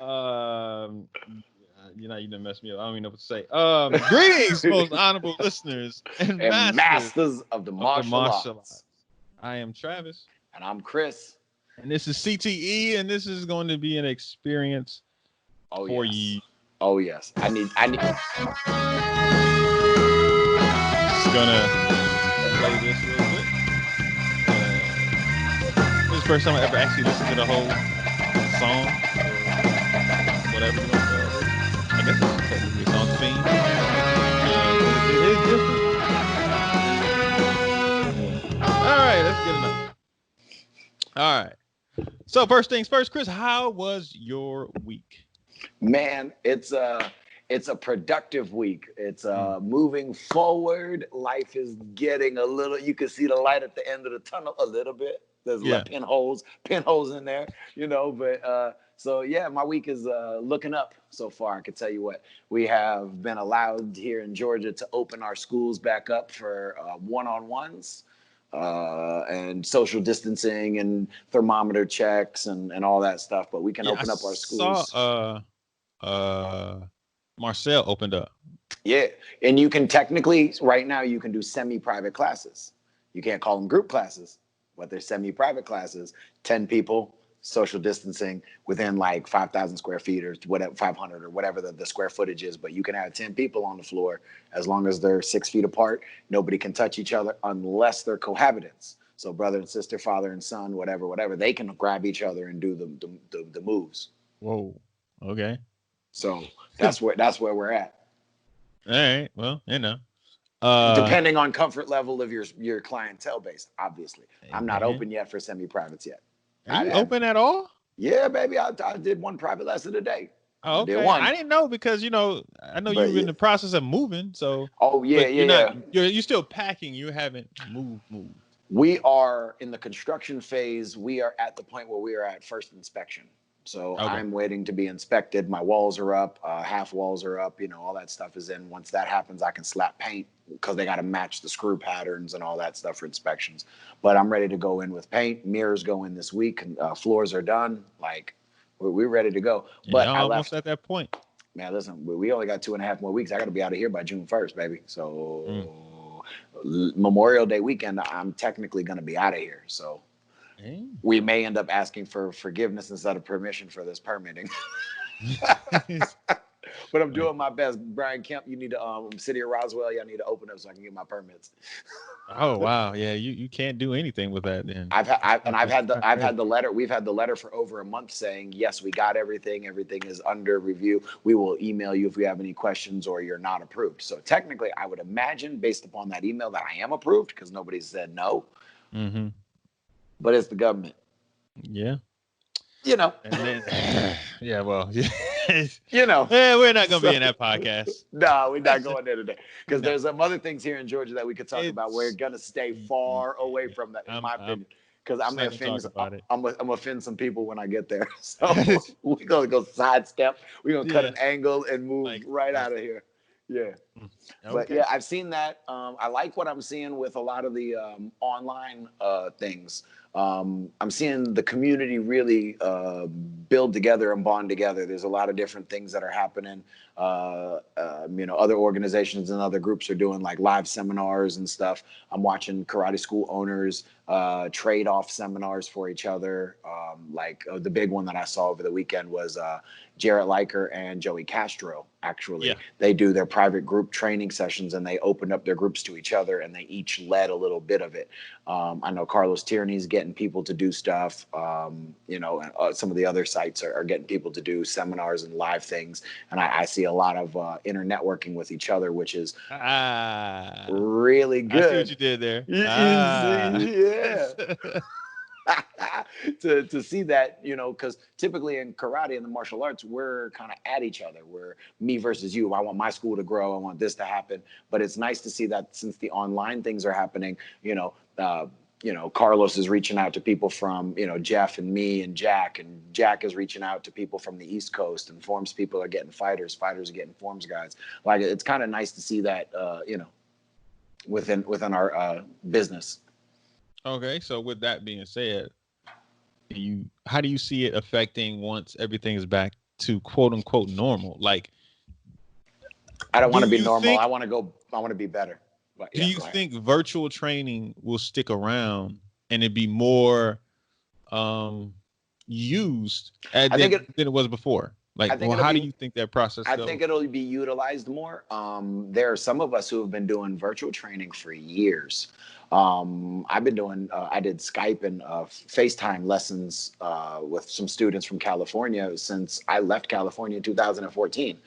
Um, you done messed me up. I don't even know what to say. Greetings, most honorable listeners and And masters masters of the of the martial martial arts. arts. I am Travis, And I'm Chris. and this is CTE, and this is going to be an experience Oh for yes. you. Oh yes. I need Just gonna play this real quick. This is the first time I ever actually listened to the whole song, or whatever you want to call it. I guess it's technically a song theme. It is different. All right, let's get enough. All right. So first things first, Chris, how was your week? Man, it's a productive week. It's Mm. moving forward. Life is getting a little. You can see the light at the end of the tunnel a little bit. There's Yeah. pinholes in there, But so yeah, my week is looking up so far. I can tell you what, we have been allowed here in Georgia to open our schools back up for one-on-ones. And social distancing and thermometer checks and all that stuff. But we can Yeah, I open up our saw schools. Marcel opened up. Yeah, and you can technically right now you can do semi-private classes. You can't call them group classes, but they're semi-private classes. 10 people, social distancing within like 5,000 square feet or whatever, 500 or whatever the square footage is. But you can have 10 people on the floor as long as they're 6 feet apart. Nobody can touch each other unless they're cohabitants. So brother and sister, father and son, whatever, they can grab each other and do the moves. Whoa. Okay. So that's where we're at. All right. Well, Uh Depending on comfort level of your clientele base, obviously. hey, I'm not man. open yet for semi-privates yet. Are you open at all? Yeah, baby, I did one private lesson today. Oh, I did okay. I one, didn't know because I know but you were yeah. in the process of moving, so Oh yeah, but yeah, yeah. you're still packing, you haven't moved. We are in the construction phase. We are at the point where we are at first inspection. So Okay. I'm waiting to be inspected. My walls are up, half walls are up. All that stuff is in. Once that happens, I can slap paint because they got to match the screw patterns and all that stuff for inspections. But I'm ready to go in with paint. Mirrors go in this week. Floors are done. Like we're ready to go. Yeah, But y'all I almost left. at that point. Man, listen, we only got 2.5 more weeks. I got to be out of here by June 1st, baby. Mm. So Memorial Day weekend, I'm technically going to be out of here. So Hey. we may end up asking for forgiveness instead of permission for this permitting. But I'm Like, doing my best. Brian Kemp, you need to City of Roswell, y'all need to open up so I can get my permits. oh wow, yeah, you can't do anything with that then. I've had the letter. We've had the letter for over a month saying yes, we got everything. Everything is under review. We will email you if we have any questions or you're not approved. So technically, I would imagine based upon that email that I am approved because nobody said no. Mm-hmm. But it's the government, Yeah. you know. And then yeah, well, yeah. You know. Yeah, we're not gonna be So, in that podcast. no, we're not going there today because No. there's some other things here in Georgia that we could talk about. We're It's gonna stay far away from that, in my I'm opinion, because I'm just gonna not gonna talk offend. about it. I'm gonna offend some people when I get there. So we're gonna go sidestep. We're gonna cut Yeah. an angle and move Like right like out of here. Yeah. mm, But okay. yeah, I've seen that. I like what I'm seeing with a lot of the online things. I'm seeing the community really build together and bond together. There's a lot of different things that are happening. Other organizations and other groups are doing like live seminars and stuff. I'm watching karate school owners trade off seminars for each other. The big one that I saw over the weekend was Jarrett Liker and Joey Castro. Actually, Yeah. they do their private group training sessions and they opened up their groups to each other and they each led a little bit of it. I know Carlos Tierney's getting people to do stuff. Some of the other sites are getting people to do seminars and live things. And I see a lot of inner networking with each other, which is Ah, really I see what good. you did there. You Ah. see, yeah. to see that, because typically in karate and the martial arts, we're kind of at each other. We're me versus you. I want my school to grow. I want this to happen. But it's nice to see that since the online things are happening, Carlos is reaching out to people from, Jeff and me and Jack is reaching out to people from the East Coast, and forms people are getting fighters are getting forms guys. Like, it's kind of nice to see that, within our business. Okay, so with that being said, how do you see it affecting once everything is back to quote unquote normal? Like, I don't do want to be you normal. think I want to be better. But do yeah, you go ahead. think virtual training will stick around and it be more um used I think it than it was before? Like, I think well, it'll how do be you think that process I think goes? it'll be utilized more. There are some of us who have been doing virtual training for years. I've been doing, I did Skype and FaceTime lessons with some students from California since I left California in 2014.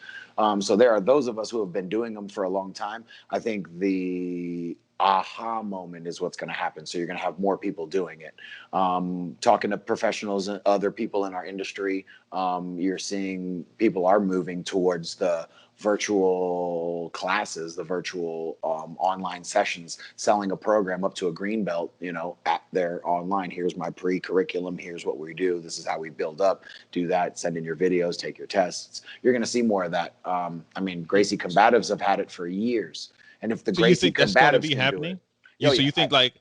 So there are those of us who have been doing them for a long time. I think the aha moment is what's going to happen. So you're going to have more people doing it. Talking to professionals and other people in our industry, you're seeing people are moving towards the virtual classes, the virtual online sessions, selling a program up to a green belt, at their online. Here's my pre-curriculum. Here's what we do. This is how we build up. Do that. Send in your videos. Take your tests. You're going to see more of that. I mean, Gracie Combatives have had it for years. And if the So you Gracie think that's going to Combatives be can do it, happening? oh So yeah, you think like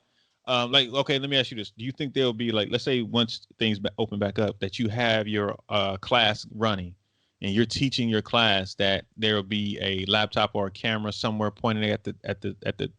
okay, let me ask you this: do you think there'll be like, let's say once things open back up, that you have your class running, and you're teaching your class, that there will be a laptop or a camera somewhere pointing at the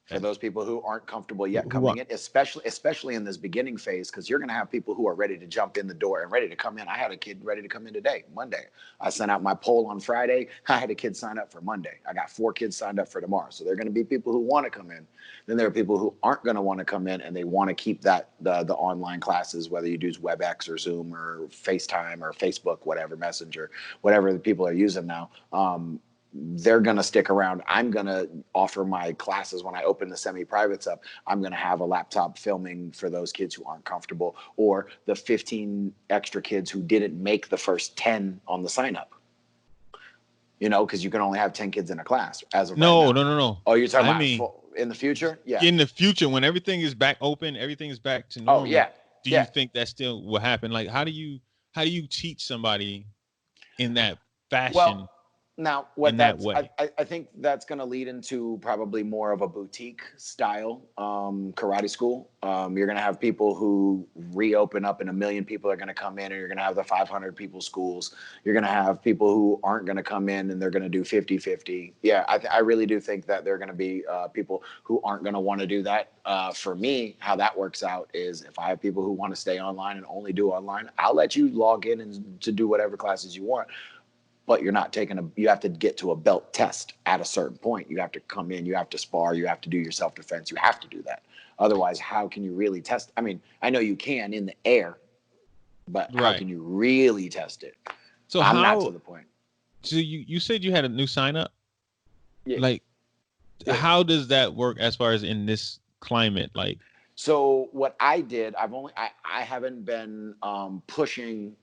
for those people who aren't comfortable yet who are, coming in, especially in this beginning phase, because you're going to have people who are ready to jump in the door and ready to come in. I had a kid ready to come in today, Monday. I sent out my poll on Friday. I had a kid sign up for Monday. I got 4 kids signed up for tomorrow. So there are going to be people who want to come in. Then there are people who aren't going to want to come in, and they want to keep that the online classes, whether you use WebEx or Zoom or FaceTime or Facebook, whatever, Messenger, whatever the people are using now. They're going to stick around. I'm going to offer my classes when I open the semi-privates up. I'm going to have a laptop filming for those kids who aren't comfortable, or the 15 extra kids who didn't make the first 10 on the sign up. Because you can only have 10 kids in a class as of right no, now. no, no, no. Oh, you're talking I about mean, in the future? Yeah. in the future, when everything is back open, everything is back to Oh, normal. yeah. Do you Yeah. think that still will happen? Like, how do you teach somebody in that fashion, Well, now in what that that's way? I think that's going to lead into probably more of a boutique style karate school. You're going to have people who reopen up, and 1 million people are going to come in, and you're going to have the 500 people schools. You're going to have people who aren't going to come in, and they're going to do 50-50. Yeah, I really do think that there are going to be people who aren't going to want to do that. For me, how that works out is, if I have people who want to stay online and only do online, I'll let you log in and to do whatever classes you want. But you're not you have to get to a belt test at a certain point. You have to come in, you have to spar, you have to do your self-defense. You have to do that. Otherwise, how can you really test? I mean, I know you can in the air, but how Right. can you really test it? So I'm not to how? the point. So you said you had a new sign up. Yeah. Like, Yeah. how does that work as far as in this climate? Like, So what I did, I haven't been pushing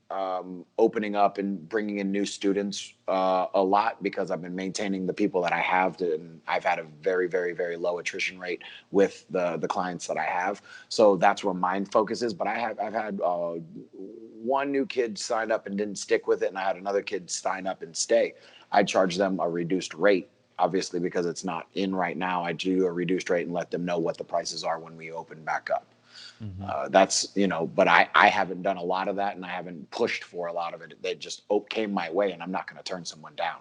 opening up and bringing in new students a lot, because I've been maintaining the people that I have, and I've had a very, very, very low attrition rate with the clients that I have. So that's where my focus is. But I've had 1 new kid sign up and didn't stick with it, and I had another kid sign up and stay. I charge them a reduced rate, obviously, because it's not in right now. I do a reduced rate and let them know what the prices are when we open back up. That's, but I haven't done a lot of that, and I haven't pushed for a lot of it. They just came my way, and I'm not going to turn someone down.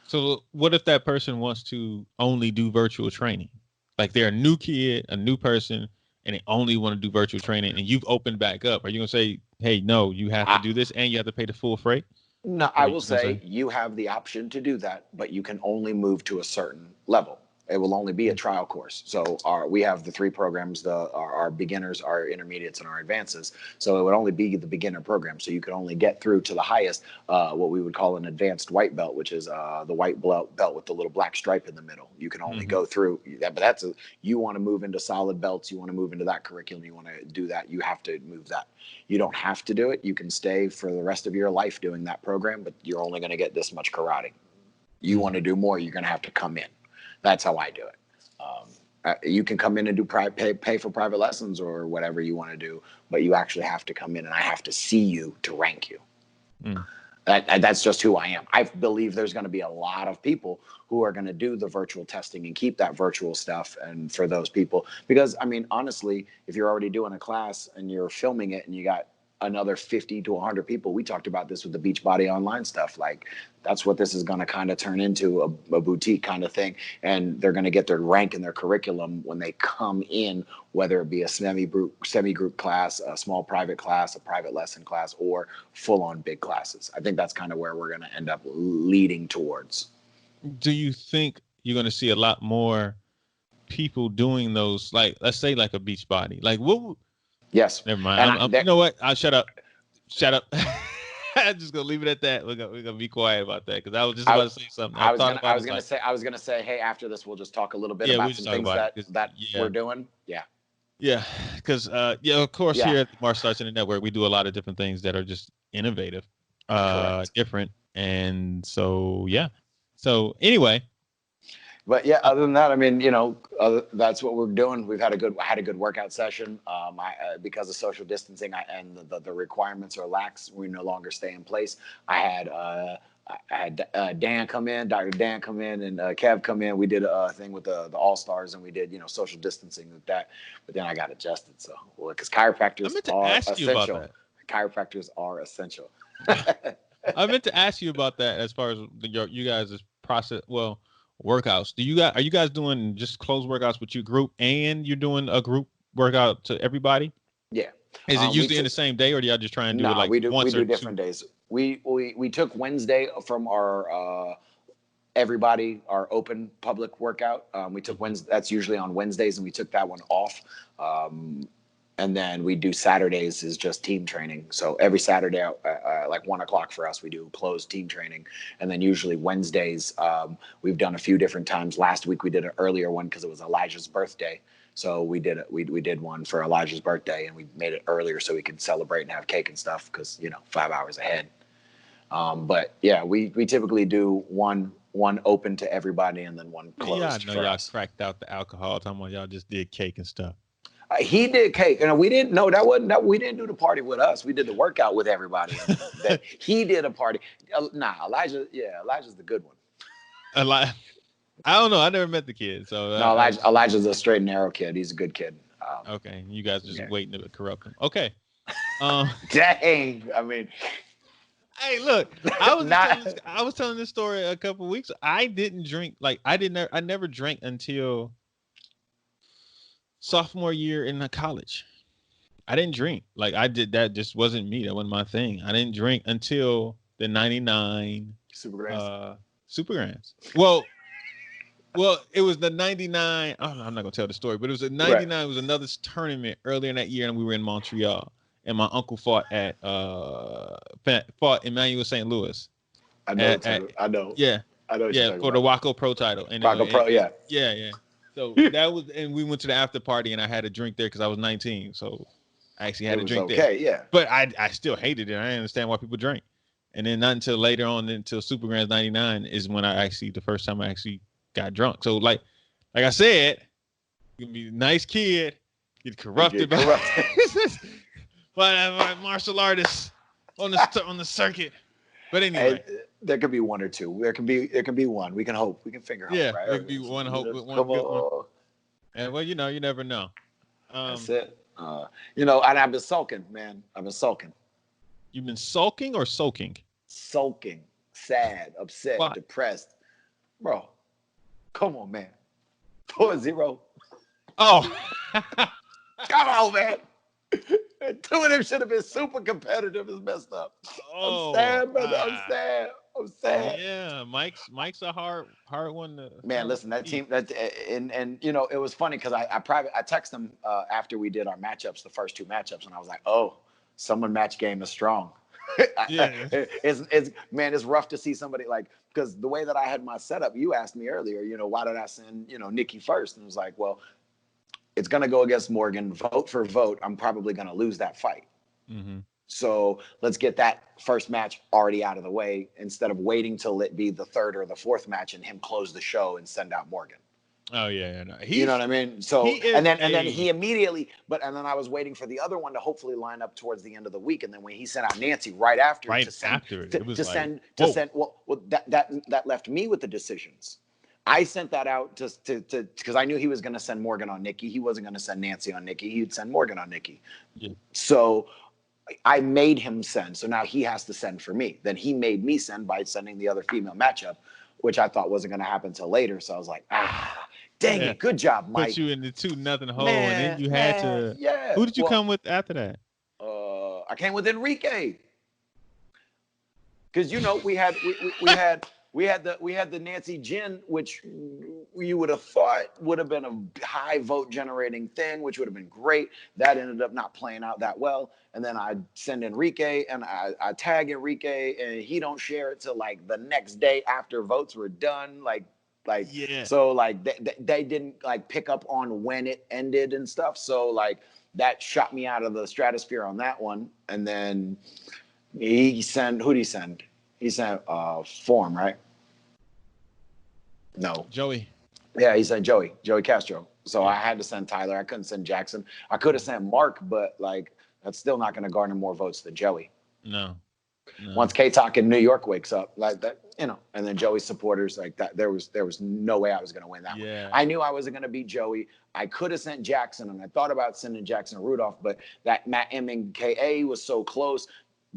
so what if that person wants to only do virtual training? Like, they're a new kid, a new person, and they only want to do virtual training, and you've opened back up. Are you gonna say, hey, no, you have to I, do this and you have to pay the full freight? no, Or I are you will just gonna say say, you have the option to do that, but you can only move to a certain level. It will only be a trial course. So we have the 3 programs: our beginners, our intermediates, and our advances. So it would only be the beginner program. So you could only get through to the highest, what we would call an advanced white belt, which is the white belt with the little black stripe in the middle. You can only go through that. But you want to move into solid belts, you want to move into that curriculum, you want to do that, you have to move that. You don't have to do it. You can stay for the rest of your life doing that program, but you're only going to get this much karate. You want to do more, you're going to have to come in. That's how I do it. You can come in and do pay for private lessons or whatever you want to do, but you actually have to come in, and I have to see you to rank you. That's just who I am. I believe there's going to be a lot of people who are going to do the virtual testing and keep that virtual stuff. And for those people, because I mean, honestly, if you're already doing a class and you're filming it and you got another 50 to 100 people. We talked about this with the Beachbody Online stuff. Like, that's what this is going to kind of turn into, a boutique kind of thing. And they're going to get their rank in their curriculum when they come in, whether it be a semi-group class, a small private class, a private lesson class, or full-on big classes. I think that's kind of where we're going to end up leading towards. Do you think you're going to see a lot more people doing those, like, let's say like a Beachbody? Like, what? Yes. Never mind. You know what? I'll shut up. I'm just gonna leave it at that. We're gonna be quiet about that, because I was just about to say something. I was gonna say, hey, after this, we'll just talk a little bit about some things that we're doing. Yeah, because of course, here at the Martial Arts Internet Network, we do a lot of different things that are just innovative, different, and so So anyway. But yeah, other than that, I mean, that's what we're doing. We've had a good workout session. Because of social distancing and the requirements are lax, we no longer stay in place. I had Dan come in, Dr. Dan come in, and Kev come in. We did a thing with the All Stars, and we did social distancing with that. But then I got adjusted, so because chiropractors are essential. Chiropractors are essential. I meant to ask you about that as far as you guys' process. Well, workouts. Are you guys doing just closed workouts with your group, and you're doing a group workout to everybody? Yeah. Is it usually in the same day, or do y'all just try and do it like once or do different days. We took Wednesday from our everybody, our open public workout. We took Wednesday. That's usually on Wednesdays, and we took that one off. And then we do Saturdays is just team training. So every Saturday, like 1:00 for us, we do closed team training. And then usually Wednesdays, we've done a few different times. Last week we did an earlier one because it was Elijah's birthday. So we did one for Elijah's birthday, and we made it earlier so we could celebrate and have cake and stuff because 5 hours ahead. But yeah, we typically do one open to everybody and then one closed. Yeah, I know y'all cracked out the alcohol. Talking about y'all just did cake and stuff. He did cake, and we didn't know we didn't do the party with us. We did the workout with everybody. He did a party. Elijah's the good one. I don't know. I never met the kid, so no. Elijah's a straight and narrow kid. He's a good kid. Okay, you guys just waiting to corrupt him. Okay. Dang. I mean, hey, look. I was telling this story a couple of weeks. I didn't drink. I never drank until sophomore year in college. I didn't drink. I did that. Just wasn't me. That wasn't my thing. I didn't drink until the 99 Super Grams. Well, it was the 99. Oh, I'm not gonna tell the story, but it was a 99. Right. It was another tournament earlier in that year, and we were in Montreal. And my uncle fought Emmanuel St. Louis. I know. I know. Yeah. I know. Yeah, for the Waco Pro title. Waco Pro. Yeah. Yeah. So that was, and we went to the after party, and I had a drink there because I was 19. So I actually had a drink there. Okay, yeah. But I still hated it. I didn't understand why people drink. And then not until later on, until Super Grams 99 is when the first time I actually got drunk. So like I said, you can be a nice kid, get corrupted by martial artists on the circuit. But anyway, there could be one or two. There can be one. We can hope. We can figure out. Yeah, right? There could be one hope with one good one. And well, you never know. That's it. And I've been sulking, man. I've been sulking. You've been sulking or soaking? Sulking, sad, upset, depressed, bro. Come on, man. 4-0. Oh, come on, man. Two of them should have been super competitive. It's messed up. I'm sad, brother. Wow. I'm sad. Yeah, Mike's a hard one to. Man, listen, that team. And it was funny because I texted him after we did our matchups, the first two matchups, and I was like, oh, someone match game is strong. Yeah. It's rough to see somebody because the way that I had my setup. You asked me earlier, why did I send Nikki first? And it was like, well, it's going to go against Morgan, vote for vote. I'm probably going to lose that fight. Mm-hmm. So let's get that first match already out of the way instead of waiting till it be the third or the fourth match and him close the show and send out Morgan. Oh yeah, no. You know what I mean? So and then he immediately, and then I was waiting for the other one to hopefully line up towards the end of the week, and then when he sent out Nancy right after, that left me with the decisions. I sent that out just to because I knew he was going to send Morgan on Nikki. He wasn't going to send Nancy on Nikki. He'd send Morgan on Nikki. Yeah. So I made him send, so now he has to send for me. Then he made me send by sending the other female matchup, which I thought wasn't going to happen till later. So I was like, dang Yeah. it, good job, Put Mike. you in the 2-0 hole, and then you had to. Yeah. Who did you Well, come with after that? I came with Enrique. Because we had the Nancy Jen, which you would have thought would have been a high vote generating thing, which would have been great. That ended up not playing out that well. And then I send Enrique and I tag Enrique, and he don't share it till like the next day after votes were done. Yeah. So like they didn't like pick up on when it ended and stuff. So like that shot me out of the stratosphere on that one. And then who'd he send? He sent Form, right? No. Joey. Yeah, he sent Joey Castro. So I had to send Tyler. I couldn't send Jackson. I could have sent Mark, but like that's still not going to garner more votes than Joey. No. Once K-Talk in New York wakes up, like that, and then Joey's supporters like that, there was no way I was going to win that one. I knew I wasn't going to beat Joey. I could have sent Jackson, and I thought about sending Jackson Rudolph, but that Matt M and KA was so close.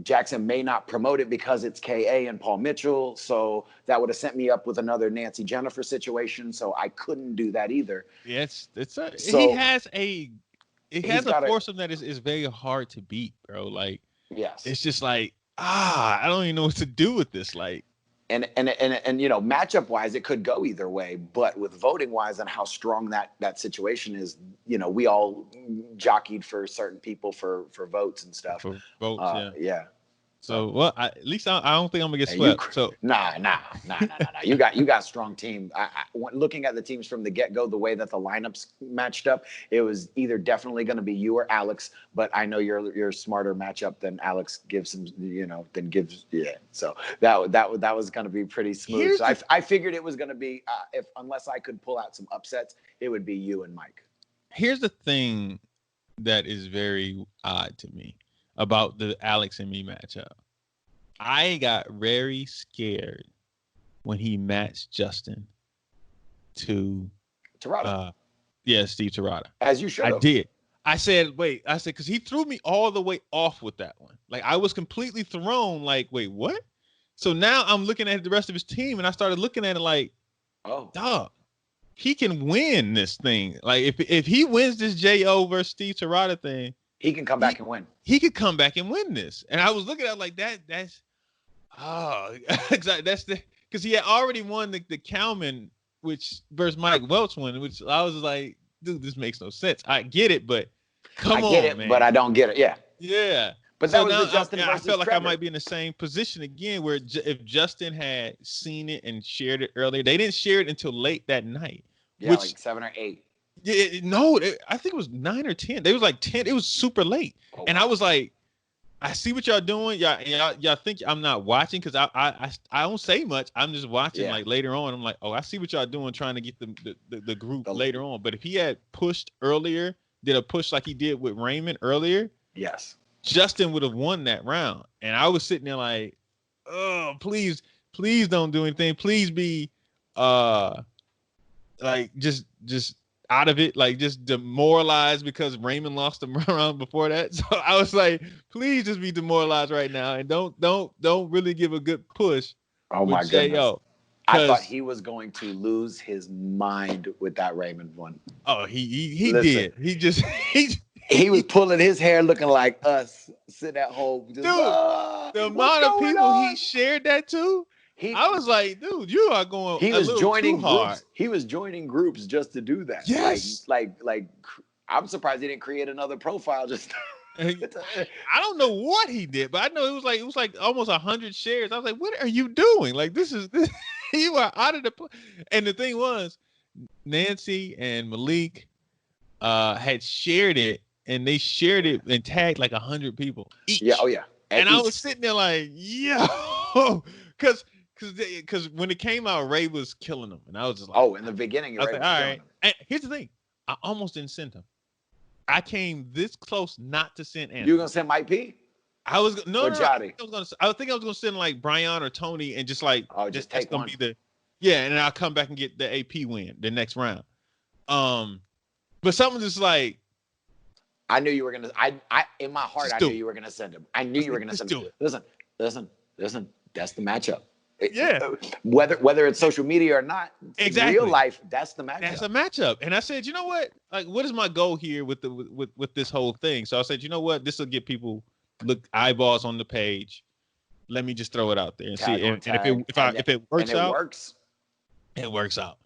Jackson may not promote it because it's KA and Paul Mitchell, so that would have sent me up with another Nancy Jennifer situation. So I couldn't do that either. Yeah, he has a foursome that is very hard to beat, bro. Like, yes, it's just like I don't even know what to do with this. Like, and matchup wise, it could go either way. But with voting wise and how strong that situation is, we all jockeyed for certain people for votes and stuff. For votes, yeah. So well, at least I don't think I'm gonna get swept. Nah. You got a strong team. Looking at the teams from the get-go, the way that the lineups matched up, it was either definitely going to be you or Alex. But I know you're a smarter matchup than Alex gives him. So that was going to be pretty smooth. So I figured it was going to be unless I could pull out some upsets, it would be you and Mike. Here's the thing that is very odd to me about the Alex and me matchup. I got very scared when he matched Justin to Terada. Steve Terada. As you should have. I did. I said, because he threw me all the way off with that one. Like, I was completely thrown, like, wait, what? So now I'm looking at the rest of his team, and I started looking at it like, dog, he can win this thing. Like, if he wins this J.O. versus Steve Terada thing, he can come back and win. He could come back and win this. And I was looking at it like because he had already won the Cowman, which versus Mike Welch one, which I was like, dude, this makes no sense. I get it, but I get it, man. But I don't get it. Yeah. Yeah. But that was Justin versus I felt like Trevor. I might be in the same position again, where if Justin had seen it and shared it earlier, they didn't share it until late that night. Yeah, like 7 or 8. Yeah, no, I think it was 9 or 10. They was like 10. It was super late, and I was like, I see what y'all doing. Y'all think I'm not watching because I don't say much. I'm just watching like later on. I'm like, I see what y'all doing, trying to get the group later on. But if he had pushed earlier, did a push like he did with Raymond earlier, yes, Justin would have won that round. And I was sitting there like, oh, please don't do anything. Please be like just out of it, like just demoralized because Raymond lost the round before that. So I was like, please just be demoralized right now and don't really give a good push. Oh my goodness. I thought he was going to lose his mind with that Raymond one. Oh, he did. He was pulling his hair looking like us sitting at home. Just, dude, the amount of people he shared that to. I was like, dude, you are going. He was joining too hard. Groups. He was joining groups just to do that. Yes. Like I'm surprised he didn't create another profile. Just. I don't know what he did, but I know it was like almost 100 shares. I was like, what are you doing? Like this you are out of the. And the thing was, Nancy and Malik had shared it, and they shared it and tagged like 100 people each. Yeah. Oh yeah. And I was sitting there like, yo, because when it came out, Ray was killing them, and I was just like, in the beginning, I was like, all right. And here's the thing, I almost didn't send him. I came this close not to send Anthony. You were gonna send Mike P? I was no. Jotty. I think I was gonna send like Brian or Tony and just like just take one. And then I'll come back and get the AP win the next round. But something just like I knew you were gonna. I in my heart, Just I do knew it. you were gonna send him. I knew you were gonna Just send him. do it. Listen. That's the matchup. Yeah. Whether it's social media or not, Exactly. real life, that's the matchup. That's a matchup. And I said, you know what? Like, what is my goal here with the with this whole thing? So I said, you know what? This will get people eyeballs on the page. Let me just throw it out there and Tag see. on And tag, if it works and it out, works. it works out.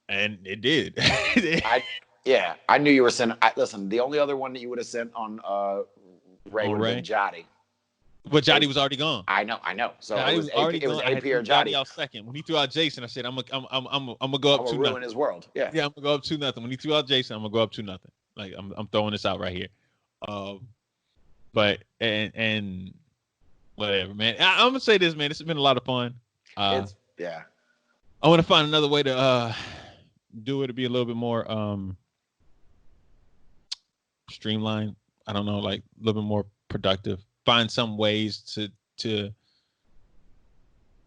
And it did. I knew you were sending. Listen, the only other one that you would have sent on Ray would have been Jotty. But Jotty was already gone. I know. So Jotty it was already AP, it was gone. I AP had or Jotty out second. When he threw out Jason, I said, I'm gonna go up 2-0. Ruin his world. Yeah, I'm gonna go up 2-0. When he threw out Jason, I'm gonna go up 2-0. Like I'm throwing this out right here. But and whatever, man. I'm gonna say this, man. This has been a lot of fun. I want to find another way to do it to be a little bit more streamlined. I don't know, like a little bit more productive. Find some ways to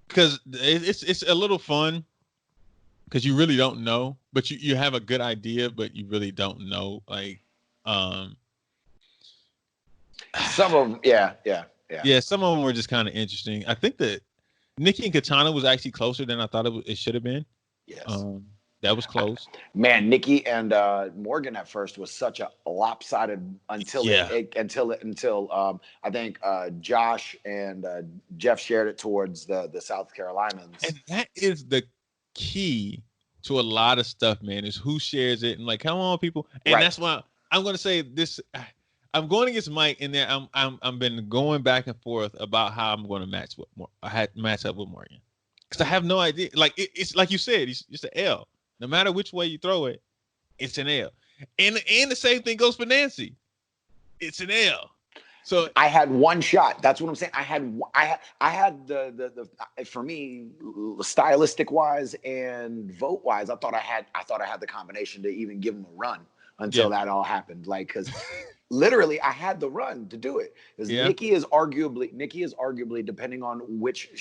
because it's a little fun because you really don't know, but you have a good idea, but you really don't know. Like some of them, yeah. Some of them were just kind of interesting. I think that Nikki and Katana was actually closer than I thought it should have been. Yes. That was close. Man, Nikki and Morgan at first was such a lopsided until I think Josh and Jeff shared it towards the South Carolinians. And that is the key to a lot of stuff, man, is who shares it and like, come on, people. And that's why I'm going to say this. I'm going against Mike in there. I'm been going back and forth about how I'm going to match up with Morgan because I have no idea. Like it's like you said, it's an L. No matter which way you throw it, it's an L. And the same thing goes for Nancy. It's an L. So I had one shot. That's what I'm saying. I had the for me, stylistic wise and vote wise, I thought I had the combination to even give him a run until that all happened. Like, because literally I had the run to do it. Because Nikki is arguably, depending on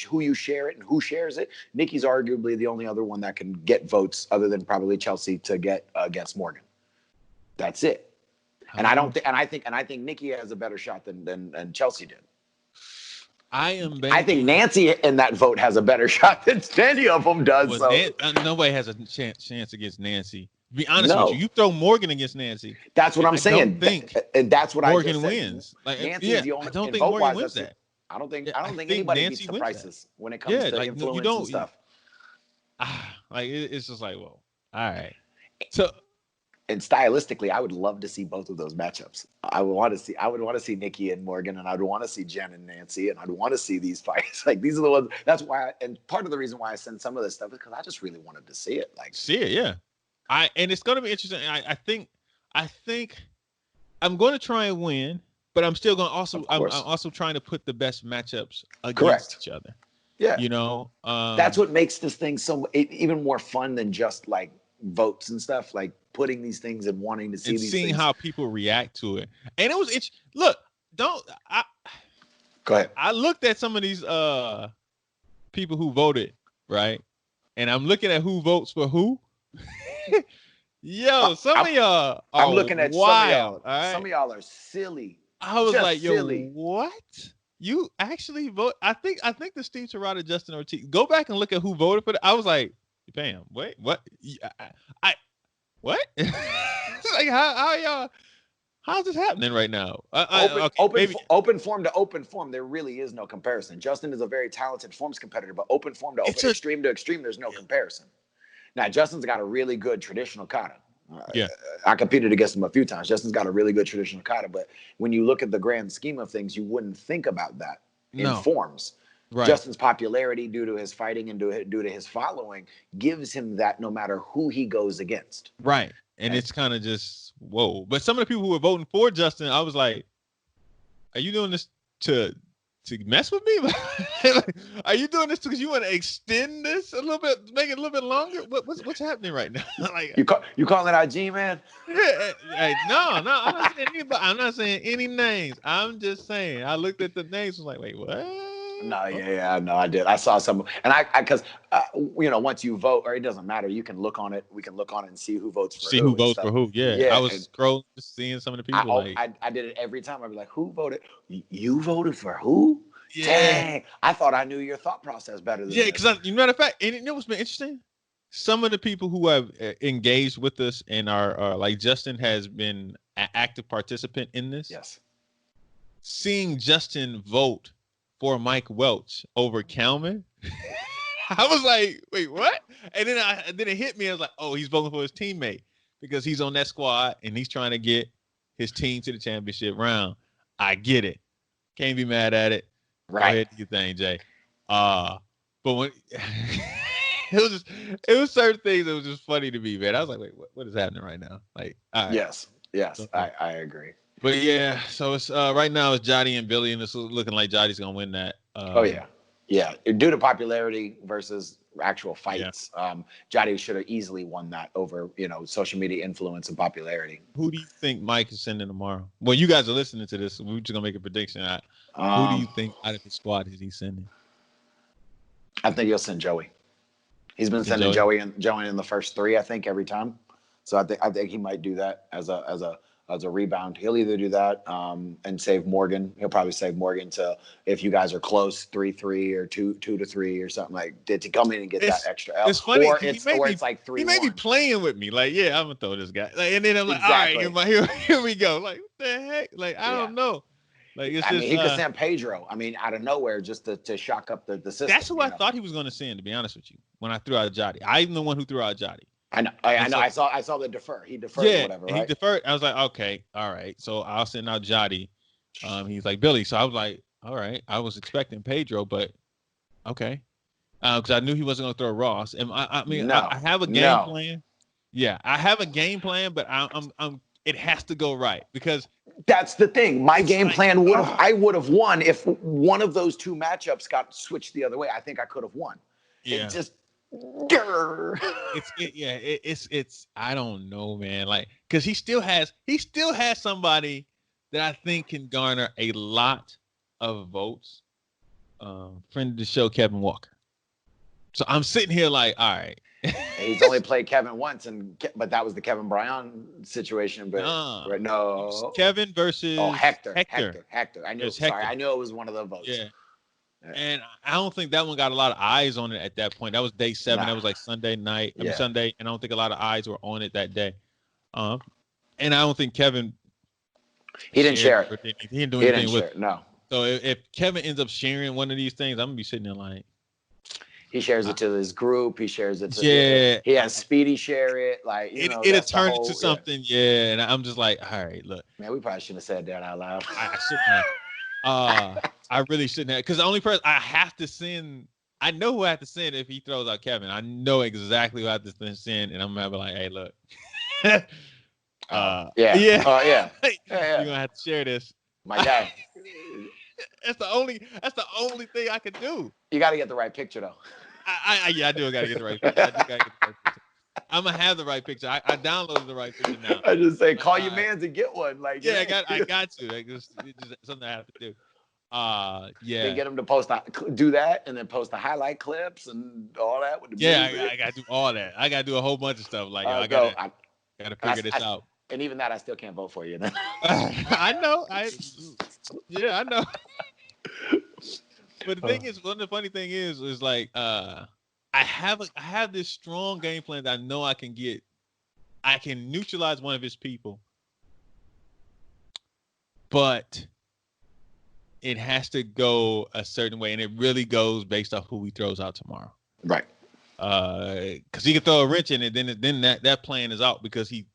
who you share it and who shares it, Nikki's arguably the only other one that can get votes other than probably Chelsea to get against Morgan. That's it. And I think Nikki has a better shot than Chelsea did. I think Nancy in that vote has a better shot than any of them does. Nobody has a chance against Nancy. To be honest with you, you throw Morgan against Nancy. That's what I'm saying. And that's what Morgan I just wins. Like, Nancy is the only. I don't think Morgan wins that. I don't think anybody beats the prices when it comes to influence and stuff. Like it's just like, well, all right. So. And stylistically, I would love to see both of those matchups. I would want to see Nikki and Morgan, and I'd want to see Jen and Nancy, and I'd want to see these fights. Like, these are the ones. That's why. And part of the reason why I send some of this stuff is because I just really wanted to see it. Like, see it, yeah. And it's going to be interesting. I think I'm going to try and win, but I'm still going to I'm also trying to put the best matchups against each other. Yeah, you know, that's what makes this thing even more fun than just like votes and stuff. Like, putting these things and wanting to see these seeing things. How people react to it. And it was go ahead. I looked at some of these people who voted, right? And I'm looking at who votes for who. Yo, some of y'all are I'm looking at wild. Some of y'all are silly. I was like, yo, what? You actually vote? I think the Steve Tirada, Justin Ortiz. Go back and look at who voted for it. I was like, bam, wait, what? What? Like how y'all? How's this happening right now? Open form to open form, there really is no comparison. Justin is a very talented forms competitor, but open form to extreme to extreme, there's no comparison. Now Justin's got a really good traditional kata. I competed against him a few times. Justin's got a really good traditional kata, but when you look at the grand scheme of things, you wouldn't think about that in forms. Right. Justin's popularity due to his fighting and due to his following gives him that no matter who he goes against. Right. And it's kind of just, whoa. But some of the people who were voting for Justin, I was like, are you doing this to mess with me? Like, are you doing this because you want to extend this a little bit, make it a little bit longer? What's happening right now? Like, you calling out G-Man? No, I'm not saying any names. I'm just saying, I looked at the names and was like, wait, what? No, yeah, no, I did. I saw some, and because once you vote, or it doesn't matter, you can look on it. We can look on it and see who votes for See who who and votes stuff. for who. Yeah, I Yeah, and was scrolling, just seeing some of the people like, I did it every time. I'd be like, who voted? You voted for who? yeah, Dang, I thought I knew your thought process better than yeah. this. Because you matter of fact, and you know what's been interesting? Some of the people who have engaged with us and are like Justin has been an active participant in this. Yes. Seeing Justin vote for Mike Welch over Kalman, I was like, wait, what? And then it hit me. I was like, oh, he's voting for his teammate because he's on that squad and he's trying to get his team to the championship round. I get it. Can't be mad at it. Right. Go ahead, do your thing, Jay. But when it was certain things that was just funny to me, man. I was like, wait, what is happening right now? Like, all right. Yes, I agree. But yeah, so it's right now it's Jotty and Billy, and it's looking like Jotty's gonna win that. Oh yeah. Due to popularity versus actual fights, Jotty should have easily won that over social media influence and popularity. Who do you think Mike is sending tomorrow? Well, you guys are listening to this, so we're just gonna make a prediction. Who do you think out of his squad is he sending? I think he'll send Joey. He's been sending Joey in the first 3, I think, every time. So I think he might do that as a rebound. He'll either do that and save Morgan. He'll probably save Morgan to, if you guys are close, 3-3 or 2-3 or something, like to come in and get that extra L. It's funny, or it's like 3-1. He may be playing with me, like, yeah, I'm gonna throw this guy, like, and then I'm like, exactly. all right, here we go. Like, what the heck? Like, I don't know. Like, it's he could send Pedro. I mean, out of nowhere, just to shock up the system. That's who I thought he was going to send. To be honest with you, when I threw out Jotty, I'm the one who threw out Jotty. I know. I saw the defer. He deferred. Yeah, whatever. Right? He deferred. I was like, okay, all right. So I'll send out Jotty. He's like Billy. So I was like, all right. I was expecting Pedro, but okay, because I knew he wasn't going to throw Ross. And I have a game plan. Yeah, I have a game plan, but I'm. It has to go right because that's the thing. My game plan I would have won if one of those 2 matchups got switched the other way. I think I could have won. Yeah. It just it's I don't know, man. Like, because he still has somebody that I think can garner a lot of votes. Friend of the show, Kevin Walker. So I'm sitting here like, all right. He's only played Kevin once, but that was the Kevin Brown situation. But no, Kevin versus Hector. I knew. Sorry, I knew it was one of the votes. Yeah. And I don't think that one got a lot of eyes on it at that point. That was day 7. That was like Sunday night. Sunday, and I don't think a lot of eyes were on it that day. And I don't think Kevin. He didn't share it. He didn't do anything with it. No. So if Kevin ends up sharing one of these things, I'm gonna be sitting there like. He shares it to his group. He shares it to he has Speedy share it. Like it turned into something. Yeah, and I'm just like, all right, look. Man, we probably shouldn't have said that out loud. I shouldn't have. I really shouldn't have, because the only person I have to send, I know who I have to send if he throws out Kevin. I know exactly who I have to send, and I'm gonna be like, hey, look. You're gonna have to share this. My guy. That's the only thing I can do. You got to get the right picture, though. I do got to get the right picture. I'm gonna have the right picture. I downloaded the right picture now. I just say, call your mans and get one. Like, I got to. Like, it's just something I have to do. Then get him to do that, and then post the highlight clips and all that with the music. I gotta do all that. I gotta do a whole bunch of stuff. Like, I gotta figure this out. And even that, I still can't vote for you. Then I know. I know. But the thing is, the funny thing is like, I have this strong game plan that I know I can get. I can neutralize one of his people, but it has to go a certain way, and it really goes based off who he throws out tomorrow. Right. Because he can throw a wrench in it, then that plan is out because he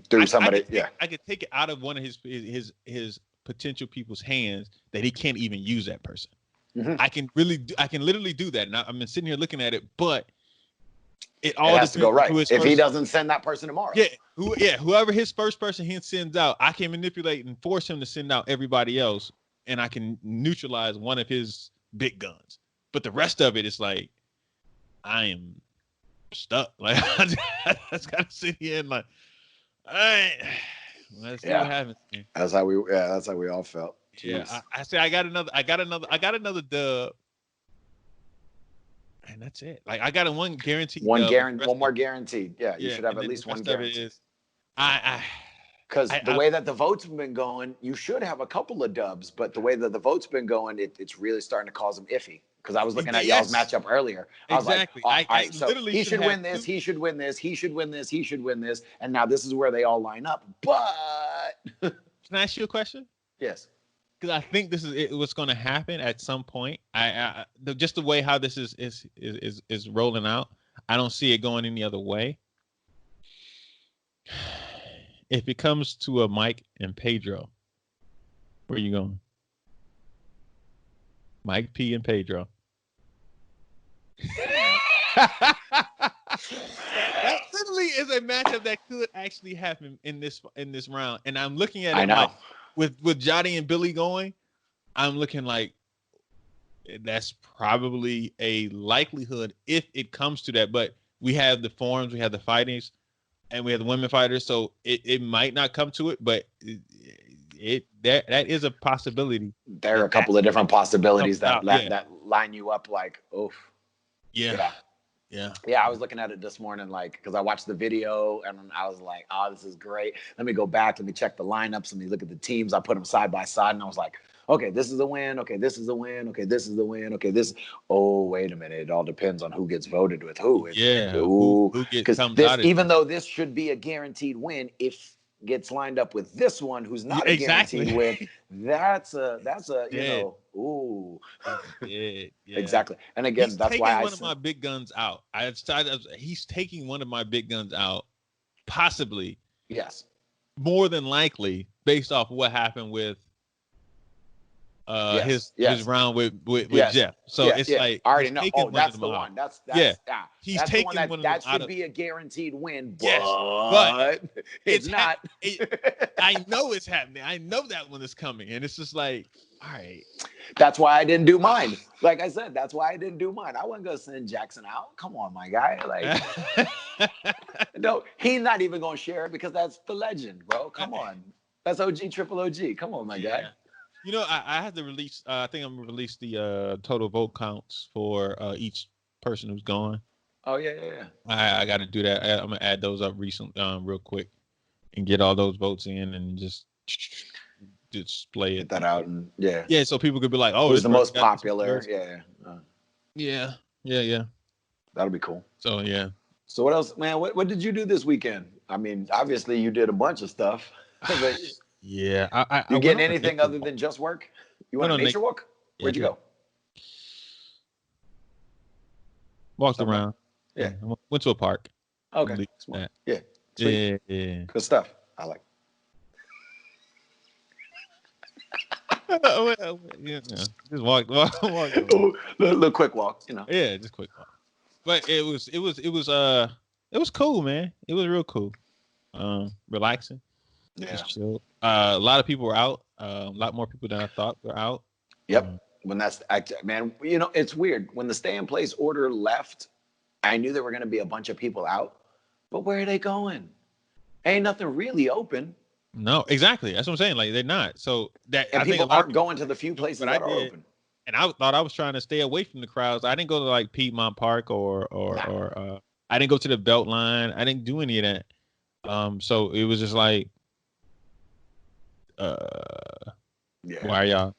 threw somebody. I could take it out of one of his potential people's hands that he can't even use that person. Mm-hmm. I can literally do that. And I've been sitting here looking at it, but it has to go right. If he doesn't send that person tomorrow. Whoever his first person he sends out, I can manipulate and force him to send out everybody else, and I can neutralize one of his big guns. But the rest of it is like, I am stuck. Like, I just gotta sit here and like, all right, let's see what happens. That's how we all felt. Yeah, I say I got another dub. And that's it. Like I got a one guaranteed. One more guaranteed. Yeah, you should have at least one guaranteed. Because the way that the votes have been going, you should have a couple of dubs. But the way that the votes been going, it's really starting to cause them iffy. Because I was looking at y'all's matchup earlier. I was like, all right, so he should win this. He should win this. He should win this. He should win this. And now this is where they all line up. But can I ask you a question? Yes. Because I think this is what's going to happen at some point. Just the way how this is rolling out, I don't see it going any other way. If it comes to a Mike and Pedro, where are you going? Mike P and Pedro. That literally is a matchup that could actually happen in this round, and I'm looking at it. I know. Like, with Jody and Billy going, I'm looking like that's probably a likelihood if it comes to that. But we have the forums, we have the fightings, and we have the women fighters, so it might not come to it, but that is a possibility. There are a couple of different possibilities that line you up like, oof. Yeah. I was looking at it this morning, like, because I watched the video and I was like, oh, this is great. Let me go back. Let me check the lineups. Let me look at the teams. I put them side by side and I was like, okay, this is a win. Okay, this is a win. Okay, this is the win. Okay, this. Oh, wait a minute. It all depends on who gets voted with who. Who gets even though this should be a guaranteed win, if gets lined up with this one who's not a guaranteed win, that's a exactly. And again, that's why one of my big guns out. He's taking one of my big guns out, possibly. Yes. More than likely, based off what happened with his round with Jeff. So it's like I already know. Oh, that's the one. That's he's taking one of them that should be a guaranteed win. Yes, but it's not. I know it's happening. I know that one is coming, and it's just like, all right. That's why I didn't do mine. Like I said, that's why I didn't do mine. I wasn't gonna send Jackson out. Come on, my guy. Like, no, he's not even gonna share it because that's the legend, bro. Come on, that's OG Triple OG. Come on, my guy. You know, I have to release. I think I'm gonna release the total vote counts for each person who's gone. Oh yeah. I got to do that. I'm gonna add those up real quick, and get all those votes in, and just display it. Get that out, and yeah. So people could be like, "Oh, who's the most popular?" Yeah. That'll be cool. So yeah. So what else, man? What did you do this weekend? I mean, obviously you did a bunch of stuff. But yeah, you getting anything other than just work? You went on a nature walk? Where'd you go? Walked around. Yeah. Went to a park. Okay. Yeah. Sweet. Yeah. Good stuff. I like. Just walk. Little quick walk, you know. Yeah, just quick walk. But it was cool, man. It was real cool. Relaxing. Yeah. Just chill. A lot of people were out. A lot more people than I thought were out. Yep. Man, you know, it's weird. When the stay-in-place order left, I knew there were going to be a bunch of people out. But where are they going? Ain't nothing really open. No, exactly. That's what I'm saying. Like, they're not. So people aren't going to the few places that are open. And I thought I was trying to stay away from the crowds. I didn't go to like Piedmont Park or I didn't go to the Beltline. I didn't do any of that. So it was just like, why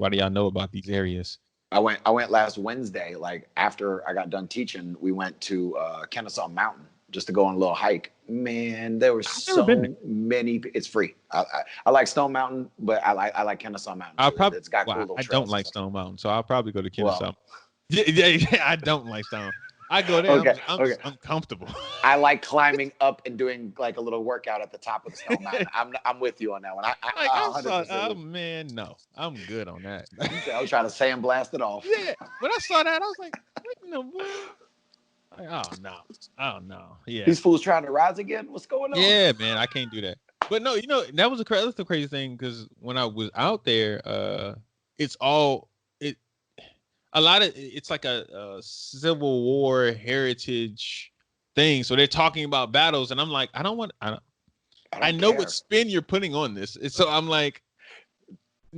do y'all know about these areas? I went last Wednesday. Like after I got done teaching, we went to Kennesaw Mountain just to go on a little hike. Man, there were so many. It's free. I like Stone Mountain, but I like Kennesaw Mountain. It's got cool little trails. I don't like Stone Mountain, so I'll probably go to Kennesaw. Yeah, I don't like Stone. I go there. Okay, I'm comfortable. I like climbing up and doing like a little workout at the top of the Stone Mountain. I'm with you on that one. No, I'm good on that. I was trying to sandblast it off. Yeah, when I saw that, I was like, what in the world? Like, oh no. Yeah. These fools trying to rise again? What's going on? Yeah, man, I can't do that. But no, you know, that's the crazy thing because when I was out there, it's like a Civil War heritage thing. So they're talking about battles, and I'm like, I know what spin you're putting on this. So I'm like,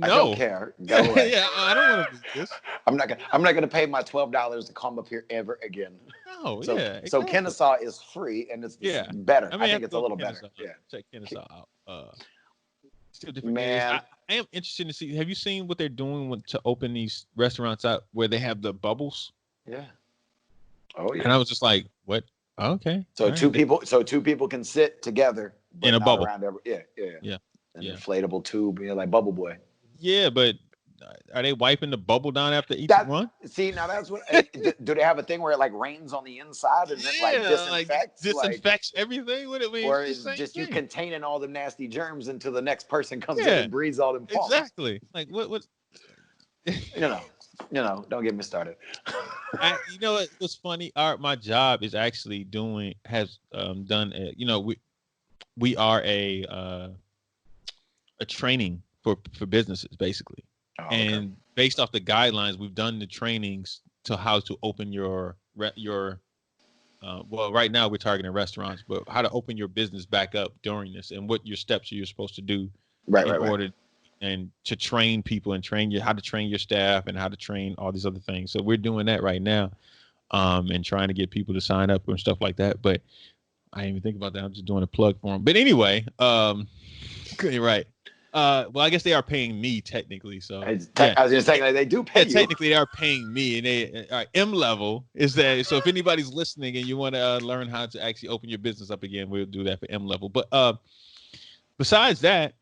I don't No. care. Go away. Yeah, I don't want to do this. I'm not gonna pay my $12 to come up here ever again. No, So yeah, so exactly. Kennesaw is free and it's Yeah. better. I I mean, I have think to it's a go to little better. Kennesaw. Yeah. Check Kennesaw out. Still different areas. Man, I am interested to see. Have you seen what they're doing to open these restaurants up where they have the bubbles? yeah. Oh And I yeah. was just like, what? Okay. So All right. two people can sit together, In but a not bubble. around every. Yeah, yeah. Yeah. An Yeah. inflatable tube, like Bubble Boy. Yeah, but are they wiping the bubble down after each That one? see now that's what. Do they have a thing where it like rains on the inside and it like Yeah, like disinfects, like, disinfects everything. What it means or the is same just you thing. containing all the nasty germs until the next person comes in Yeah, and breathes all them farts? exactly. Like what? Don't get me started. You know what's funny? My job is actually has done we are a training for businesses basically, Oh, and based off the guidelines, we've done the trainings to how to open your well, right now we're targeting restaurants, but how to open your business back up during this and what your steps you're supposed to do right, in right, right. order and to train people and how to train your staff and how to train all these other things. So we're doing that right now, and trying to get people to sign up and stuff like that. But I didn't even think about that. I'm just doing a plug for them. But anyway, you're right. Well, I guess they are paying me technically. So I was gonna say like, they do pay you. technically they are paying me, and they M level is that. So if anybody's listening and you want to learn how to actually open your business up again, we'll do that for M level. But besides that,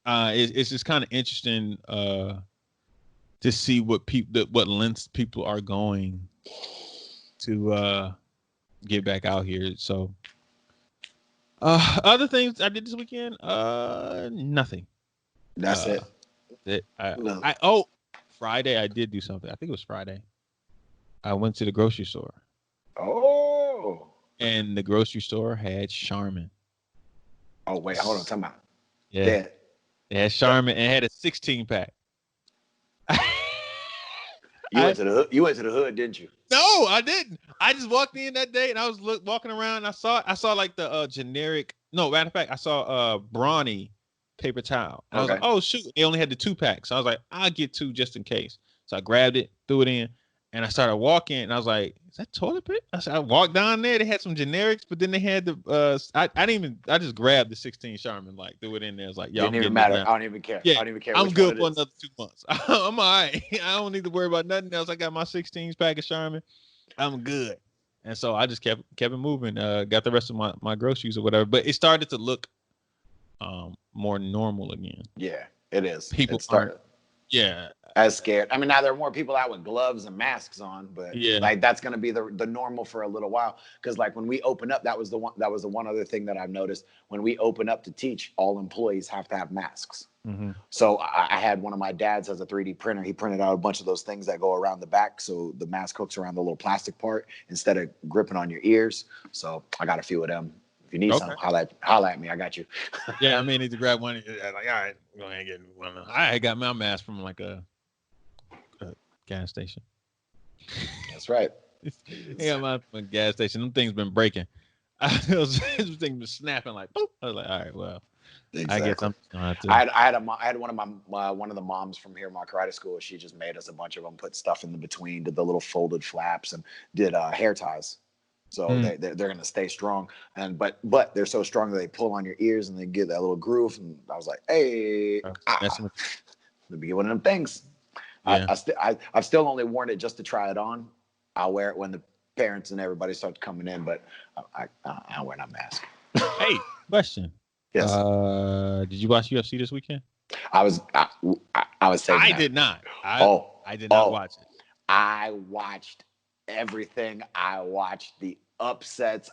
it's just kind of interesting to see what lengths people are going to get back out here. So other things I did this weekend, nothing. That's it. Friday I did do something. I think it was Friday. I went to the grocery store. Oh. And the grocery store had Charmin. Oh wait, hold on, time out. Yeah. Dead. It had Charmin and it had a 16-pack. You went to the hood, didn't you? No, I didn't. I just walked in that day and I was walking around. And I saw like the generic. No, matter of fact, I saw Brawny paper towel. And I was like, oh shoot, they only had the 2-pack. So I was like, I'll get 2 just in case. So I grabbed it, threw it in, and I started walking. And I was like, is that toilet paper? I walked down there. They had some generics, but then they had the I just grabbed the 16 Charmin, like threw it in there. I was like, yo, didn't even matter. I don't even care. Yeah, I don't even care. I'm good for another 2 months. I'm all right. I don't need to worry about nothing else. I got my 16 pack of Charmin. I'm good. And so I just kept it moving. Got the rest of my groceries or whatever. But it started to look more normal again. Yeah, it is. People started. Yeah. As scared. I mean, now there are more people out with gloves and masks on, but like that's gonna be the normal for a little while. Because like when we open up, that was the one other thing that I've noticed. When we open up to teach, all employees have to have masks. Mm-hmm. So I had one of my dad's has a 3D printer. He printed out a bunch of those things that go around the back, so the mask hooks around the little plastic part instead of gripping on your ears. So I got a few of them. If you need some, holla at me. I got you. Yeah, I may need to grab one. Like, all right, go ahead and get one. I got my mask from like a gas station. That's right. Yeah, my gas station. Them things been breaking. Those things been snapping like boop. I was like, all right, well, exactly. I guess I'm gonna have to. I had one of the moms from here, my karate school. She just made us a bunch of them, put stuff in the between, did the little folded flaps, and did hair ties. So they're gonna stay strong, but they're so strong that they pull on your ears and they get that little groove. And I was like, hey, the be one of them things. Yeah. I've still only worn it just to try it on. I'll wear it when the parents and everybody starts coming in, but I wear my mask. Hey, question. Yes. Did you watch UFC this weekend? I was saying I did not. I did not watch it. I watched everything. I watched the upsets.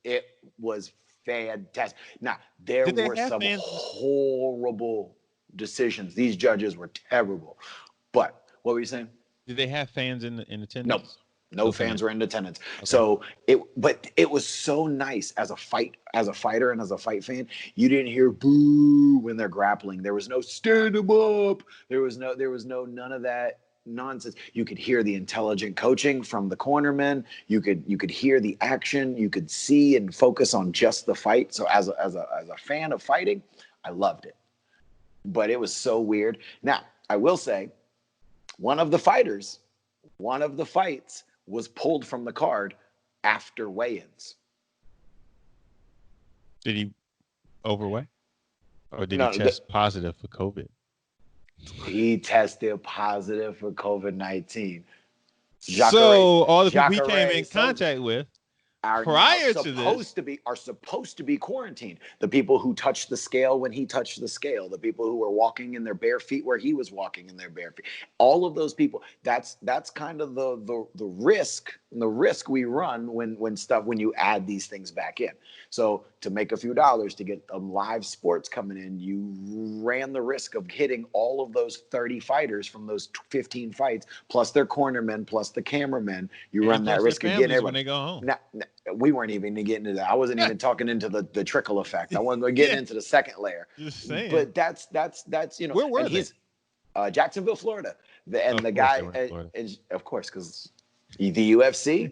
It was fantastic. Now there were some horrible decisions. These judges were terrible. But what were you saying? Did they have fans in attendance? No fans were in attendance. Okay. So it was so nice as a fighter and as a fight fan. You didn't hear boo when they're grappling. There was no stand them up. There was no none of that. nonsense. You could hear the intelligent coaching from the cornermen. You could hear the action. You could see and focus on just the fight. So as a fan of fighting, I loved it. But it was so weird. Now, I will say, one of the fights was pulled from the card after weigh-ins. Did he overweigh? Or did he test positive for COVID? He tested positive for COVID-19. So all the people he came in contact with are prior to this are supposed to be quarantined. The people who touched the scale when he touched the scale, the people who were walking in their bare feet where he was walking in their bare feet, all of those people. That's kind of the risk we run when you add these things back in. So to make a few dollars to get live sports coming in, you ran the risk of hitting all of those 30 fighters from those 15 fights, plus their cornermen, plus the cameramen. You run that risk of getting everyone when they go home. Now, we weren't even getting into that. I wasn't even talking into the trickle effect. I wasn't going to get into the second layer. Just saying. But that's Where were they? Jacksonville, Florida. The guy, and of course, because the UFC,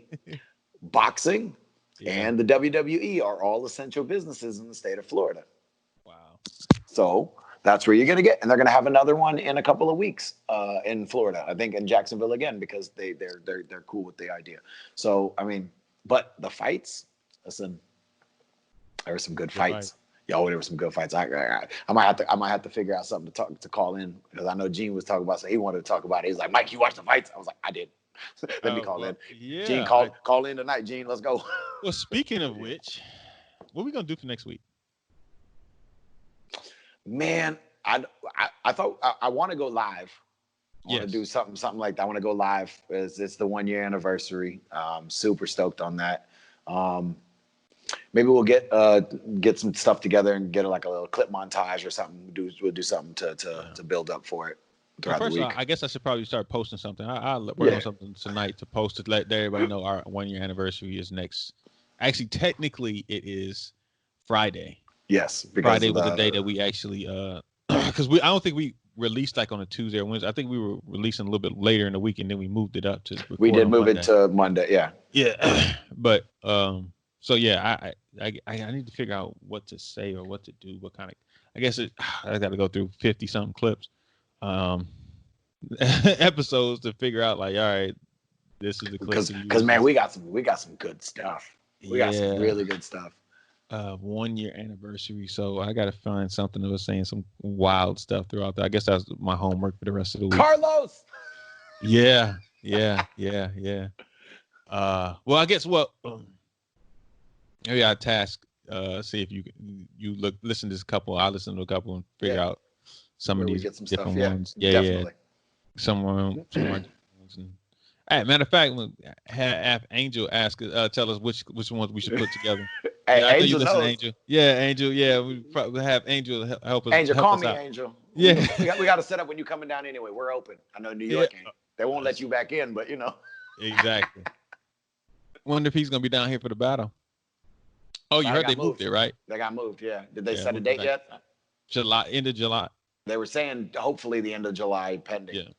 boxing, and the WWE are all essential businesses in the state of Florida. Wow. So that's where you're going to get. And they're going to have another one in a couple of weeks in Florida, I think in Jacksonville again, because they're cool with the idea. So, I mean, but the fights, listen, there were some good fights. Yo, there were some good fights. I might have to figure out something to call in, because I know Gene was talking about, so he wanted to talk about it. He's like, Mike, you watched the fights? I was like, I did. Let me call in. Yeah. Gene, call in tonight, Gene. Let's go. Well, speaking of which, what are we gonna do for next week? Man, I thought I want to go live. I want to do something like that. I want to go live. It's the 1 year anniversary. Super stoked on that. Maybe we'll get some stuff together and get like a little clip montage or something. We'll do something to build up for it throughout the week. I guess I should probably start posting something. I'll work on something tonight to post to let everybody know our 1 year anniversary is next. Actually, technically, it is Friday. Yes, because Friday was the day that we actually because I don't think we released like on a Tuesday or Wednesday. I think we were releasing a little bit later in the week, and then we moved it up to. We did move it to Monday. Yeah. Yeah, but so yeah, I need to figure out what to say or what to do. What kind of I guess I got to go through 50 something clips. Episodes to figure out like, all right, this is the clip. Because man, we got some good stuff. We got some really good stuff. 1 year anniversary, so I gotta find something that was saying some wild stuff throughout that. I guess that's my homework for the rest of the week. Carlos. Yeah. Well, I guess maybe I task see if you listen to this couple. I listen to a couple and figure out some of these different ones. Yeah. Someone. Hey, matter of fact, have Angel tell us which ones we should put together. Hey, I know you listen, Angel. Yeah, Angel. Yeah, we probably have Angel help us. Angel, call me, out. Angel. Yeah, we got to set up when you coming down anyway. We're open. I know New York ain't. They won't let you back in, but you know. Exactly. Wonder if he's gonna be down here for the battle. Oh, you heard they moved it, right? They got moved. Yeah. Did they set a date yet? End of July. They were saying hopefully the end of July, pending. Yeah.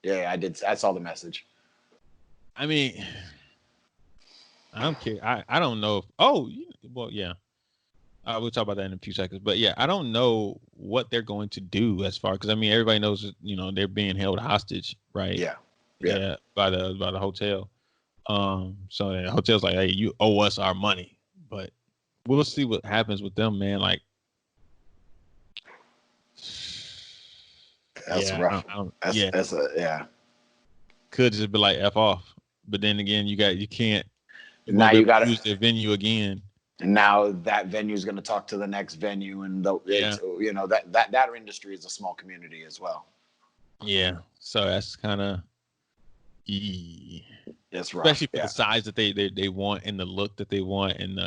Yeah, I did. I saw the message. I mean, I don't care. I don't know if. We'll talk about that in a few seconds. But yeah, I don't know what they're going to do as far, because I mean everybody knows they're being held hostage, right? Yeah. By the hotel. So the hotel's like, hey, you owe us our money, but we'll see what happens with them, man. Like, that's rough. Could just be like F off, but then again, you can't. Now you got to use the venue again. And now that venue is going to talk to the next venue, and that industry is a small community as well. Yeah, so that's kind of. It's rough, especially for the size that they want and the look that they want and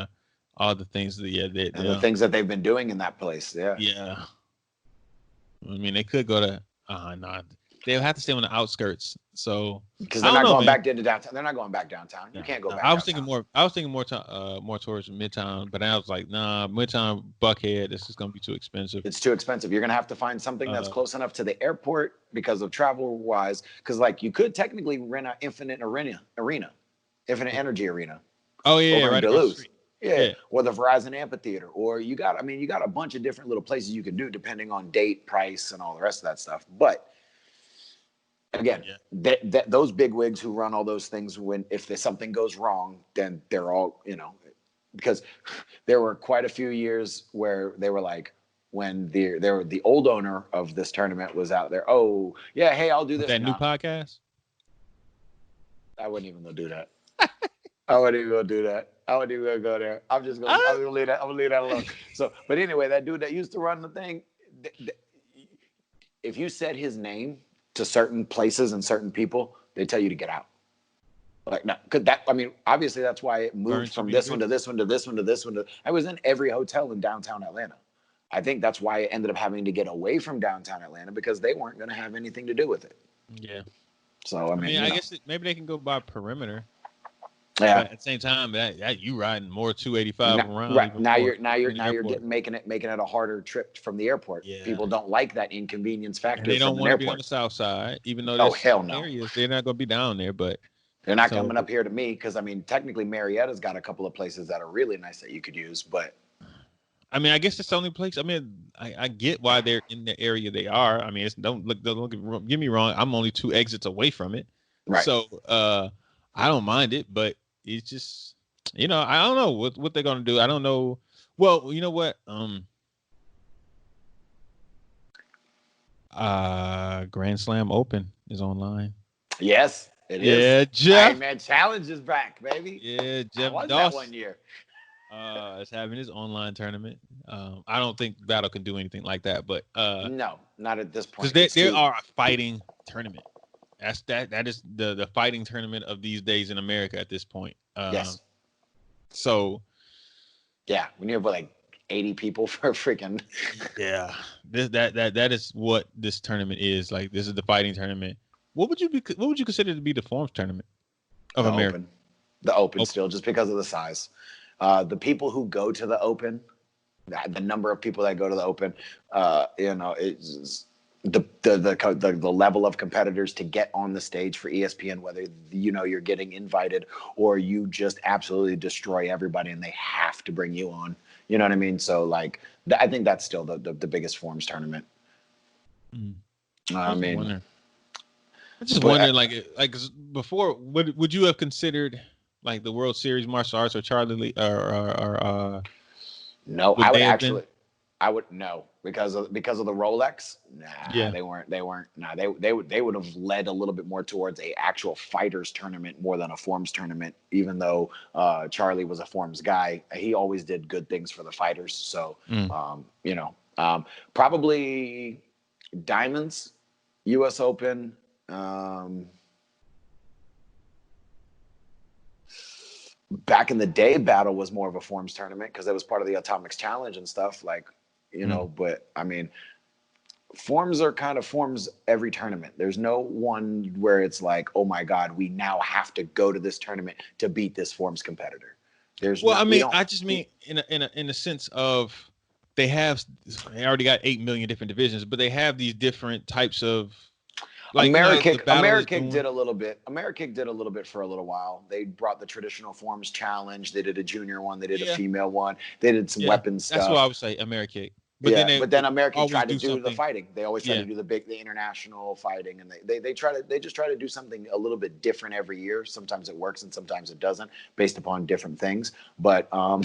all the things that the things that they've been doing in that place. Yeah. I mean, they could go to they'll have to stay on the outskirts. So because I they're don't not know, going man. back into downtown. They're not going back downtown. You No, can't go no. back I was thinking downtown. more. I was thinking more towards Midtown, but I was like, nah, Midtown, Buckhead. This is gonna be too expensive. It's too expensive. You're gonna have to find something that's close enough to the airport because of travel wise. Because like you could technically rent an Infinite Energy Arena Oh yeah, over in right across the Duluth. street. Yeah, Yeah, or the Verizon Amphitheater, or you got a bunch of different little places you can do depending on date, price, and all the rest of that stuff. But again, yeah. that those big wigs who run all those things, when if there's something goes wrong, then they're all because there were quite a few years where they were like, when the old owner of this tournament was out there, oh yeah, hey, I'll do With this. that new Nah, podcast. I wouldn't even go do that. I wouldn't even go do that. I wouldn't even go there. I'm gonna leave that. I'm gonna leave that alone. So, but anyway, that dude that used to run the thing, if you said his name to certain places and certain people, they tell you to get out. Like, no, could that? I mean, obviously that's why it moved Burn from to this one to Regis. this one to this one to this one to. I was in every hotel in downtown Atlanta. I think that's why it ended up having to get away from downtown Atlanta because they weren't going to have anything to do with it. Yeah. So I mean, I guess maybe they can go by perimeter. yeah. But at the same time, that you riding more 285 Now, around. right Even now, more you're in the airport. making it a harder trip from the airport. Yeah. People don't like that inconvenience And factor they don't from an want to be on airport. the south side, even though Oh there's hell some no, areas they're not going to be down there. But they're not so coming up here to me because I mean, technically Marietta's got a couple of places that are really nice that you could use, but I mean, I guess it's the only place. I mean, I get why they're in the area they are. I mean, don't get me wrong. I'm only 2 exits away from it, right. so I don't mind it. But it's just, I don't know what they're gonna do. I don't know. Well, you know what? Grand Slam Open is online. Yes, it is. Yeah, Jeff. Hey man, challenge is back, baby. Yeah, Jeff I was Doss. that 1 year. Is having his online tournament. I don't think Battle can do anything like that, but No, not at this point. because they are a fighting tournament. That is the fighting tournament of these days in America at this point. Yes. So yeah, when you have like 80 people for freaking yeah, that is what this tournament is. Like, this is the fighting tournament. What would you consider to be the Forms tournament of America? The open still, just because of the size. The people who go to the Open, the number of people that go to the Open, it's the level of competitors to get on the stage for ESPN, whether you're getting invited or you just absolutely destroy everybody and they have to bring you on. You know what I mean? So like, I think that's still the biggest Forms tournament. I mean, I'm just wondering, like before, would you have considered like the World Series martial arts or Charlie Lee or no, I would no because of the Rolex. Nah, yeah. they weren't. Nah, they would have led a little bit more towards a actual fighters tournament more than a Forms tournament. Even though Charlie was a Forms guy, he always did good things for the fighters. So probably Diamonds, U.S. Open. Back in the day, Battle was more of a Forms tournament because it was part of the Atomics Challenge and stuff, like, but I mean, Forms are kind of Forms every tournament. There's no one where it's like, oh my God, we now have to go to this tournament to beat this Forms competitor. I just mean in a sense of they already got 8 million different divisions, but they have these different types of. Like, Amerikick did a little bit. Amerikick did a little bit for a little while. They brought the traditional Forms challenge. They did a junior one. They did a female one. They did some weapons stuff. That's what I would say, Amerikick. But then Amerikick tried to do the fighting. They always try to do the international fighting, and they just try to do something a little bit different every year. Sometimes it works and sometimes it doesn't, based upon different things. But I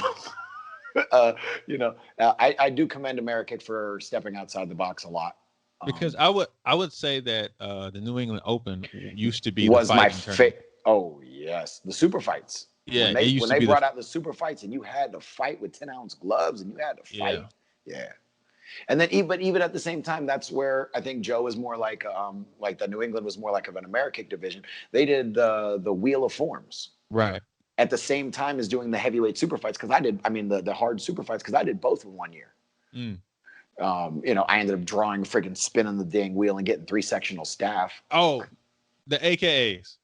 do commend Amerikick for stepping outside the box a lot. Because I would say that the New England Open used to be was my favorite. Oh yes, the super fights. Yeah, when they brought out the super fights, and you had to fight with 10-ounce gloves, and you had to fight. Yeah. And then even at the same time, that's where I think Joe is more like the New England was more like of an Amerikick division. They did the Wheel of Forms right at the same time as doing the heavyweight super fights, because the hard super fights, because I did both in 1 year. I ended up drawing freaking spinning the dang wheel and getting 3-sectional staff. Oh, the AKAs.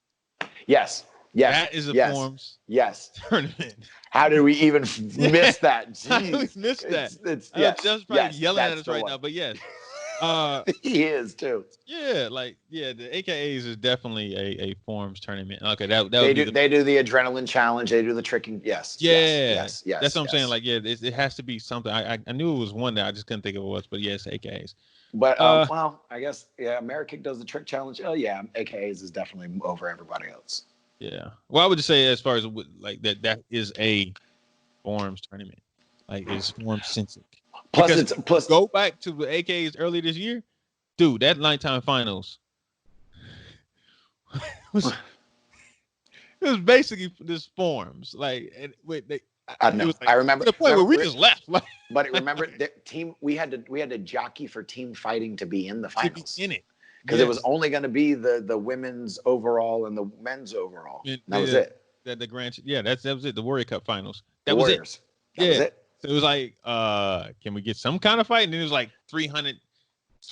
Yes. Yes. That is a yes. forms yes. tournament. How did we even miss that? How did we Jeez. miss that? It's Yes. Just probably yelling at that's us the right one. now, but yes. He is too. Yeah, the AKAs is definitely a forms tournament. Okay, that They would do be they do the adrenaline challenge. They do the tricking. Yes. yes. Yes. That's what I'm saying. Like, yeah, it has to be something. I knew it was one that I just couldn't think of what it was, but yes, AKAs. But well, I guess Amerikick does the trick challenge. Oh yeah, AKAs is definitely over everybody else. Yeah. Well, I would just say as far as like that is a forms tournament. Like it's form centric. Plus go back to the AKAs early this year, dude. That nighttime finals was it was basically this forms like I know. I remember to the point where we just left. Like, but remember, the team we had to jockey for team fighting to be in the finals. To be in it. Because it was only going to be the women's overall and the men's overall. That was it. That was it. The Warrior Cup finals. That the was Warriors. It. That was it. So it was like, can we get some kind of fight? And then it was like 300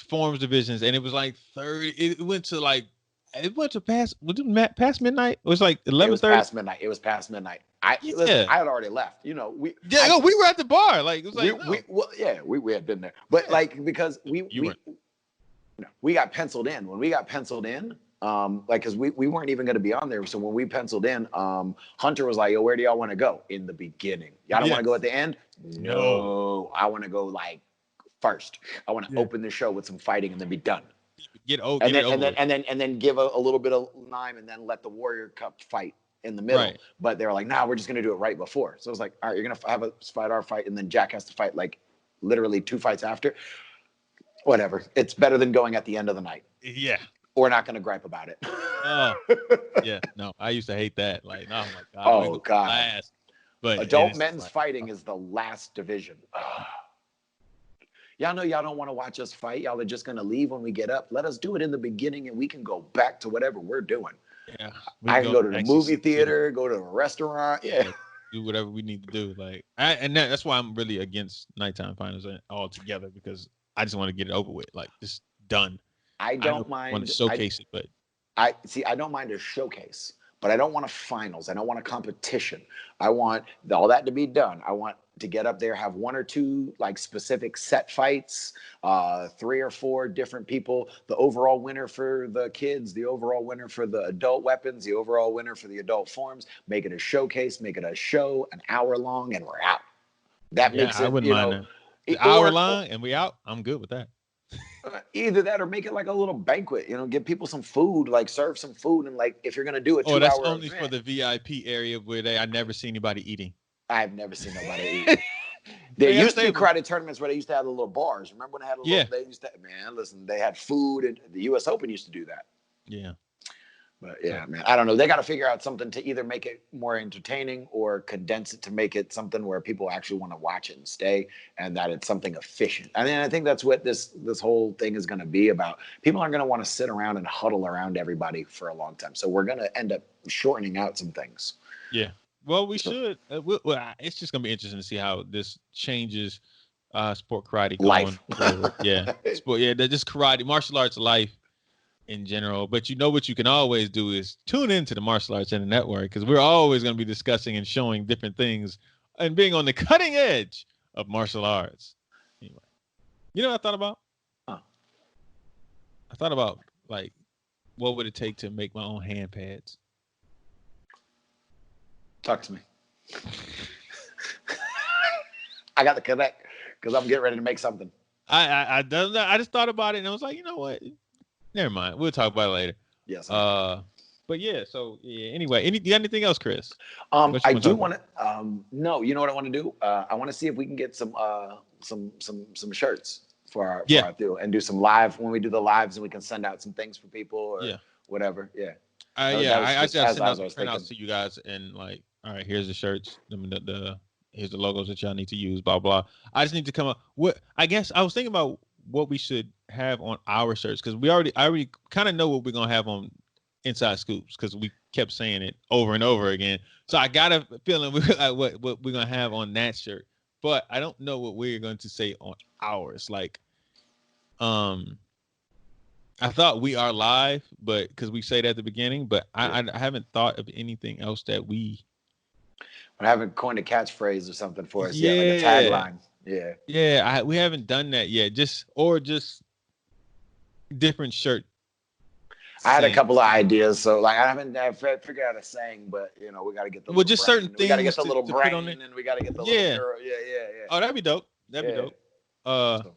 forms divisions, and it was like 30. It went to past midnight. It was like 11:30. It was past midnight. I had already left. We were at the bar. Like it was like we had been there, but like because we got penciled in. When we got penciled in, because we weren't even going to be on there. So when we penciled in, Hunter was like, "Yo, where do y'all want to go in the beginning? Y'all don't want to go at the end? No, I want to go like first. I want to open the show with some fighting and then be done. And then give a little bit of time and then let the Warrior Cup fight in the middle. Right. But they were like, "Nah, we're just going to do it right before." So it was like, "All right, you're going to have a our fight, and then Jack has to fight like literally 2 fights after." Whatever. It's better than going at the end of the night. Yeah. We're not going to gripe about it. Yeah. No, I used to hate that. Like, oh my God. Oh God. Last. But adult men's fighting is the last division. Y'all know y'all don't want to watch us fight. Y'all are just going to leave when we get up. Let us do it in the beginning and we can go back to whatever we're doing. Yeah. I can go to the movie theater, go to a restaurant. Yeah. Do whatever we need to do. Like, that's why I'm really against nighttime finals altogether, because I just want to get it over with. Like, just done. I don't mind. Want to showcase it, but I don't mind a showcase, but I don't want a finals. I don't want a competition. I want all that to be done. I want to get up there, have 1 or 2 like specific set fights, 3 or 4 different people. The overall winner for the kids, the overall winner for the adult weapons, the overall winner for the adult forms. Make it a showcase, make it a show, an hour long, and we're out. That makes it. I wouldn't mind that. Hour long and we out. I'm good with that. Either that or make it like a little banquet, give people some food, like serve some food. And like, if you're going to do it, that's only event, for the VIP area where I never see anybody eating. I've never seen nobody eat. There used to be crowded tournaments where they used to have the little bars. Remember when they had they used to, they had food, and the US Open used to do that. Yeah. But yeah, man, I don't know. They got to figure out something to either make it more entertaining or condense it to make it something where people actually want to watch it and stay, and that it's something efficient. I mean, I think that's what this whole thing is going to be about. People aren't going to want to sit around and huddle around everybody for a long time. So we're going to end up shortening out some things. Yeah. Well, we should. It's just going to be interesting to see how this changes sport karate. Life. Yeah. Sport. Yeah. Just karate, martial arts life in general. But what you can always do is tune into the Martial Arts Center Network, because we're always going to be discussing and showing different things and being on the cutting edge of martial arts. Anyway, what I thought about? Huh. I thought about, like, what would it take to make my own hand pads? Talk to me. I got the connect because I'm getting ready to make something. I just thought about it and I was like, you know what? Never mind. We'll talk about it later. Yes. But yeah. So yeah. Anyway, you got anything else, Chris? I do want to. No, you know what I want to do? I want to see if we can get some shirts for our deal and do some live when we do the lives, and we can send out some things for people or whatever. Yeah. I just sent out the printouts to you guys and like, all right, here's the shirts. Here's the logos that y'all need to use. Blah blah. I just need to come up. I guess I was thinking about what we should have on our shirts, because I already kind of know what we're gonna have on Inside Scoops, because we kept saying it over and over again. So I got a feeling what we're gonna have on that shirt. but I don't know what we're going to say on ours. Like, I thought we are live, but because we say that at the beginning, but I haven't thought of anything else that we. I haven't coined a catchphrase or something for us Yeah. yet, like a tagline. Yeah. Yeah, we haven't done that yet. Just different shirt. I had a couple of ideas, so like I haven't figured out a saying, but you know we got to get the well, just brain. certain things. We got to get the little to put on brain, and we got to get the yeah. little neuro. Yeah. Oh, that'd be dope. That'd be dope. So.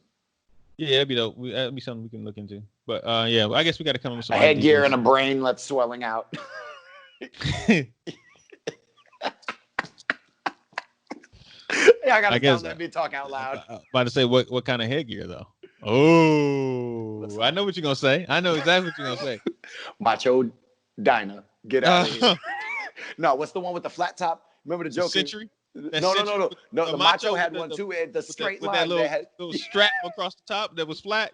Yeah, that'd be dope. That'd be something we can look into. But yeah, I guess we got to come up with some a headgear ideas. and a brain that's swelling out. Yeah, I gotta let me talk out loud. About to say what kind of headgear though? Oh, I know what you're gonna say. I know exactly what you're gonna say. Macho Dyna, get out of here. No, what's the one with the flat top? Remember the joke? Century? No. The Macho had one too. The straight line. With that little strap across the top that was flat.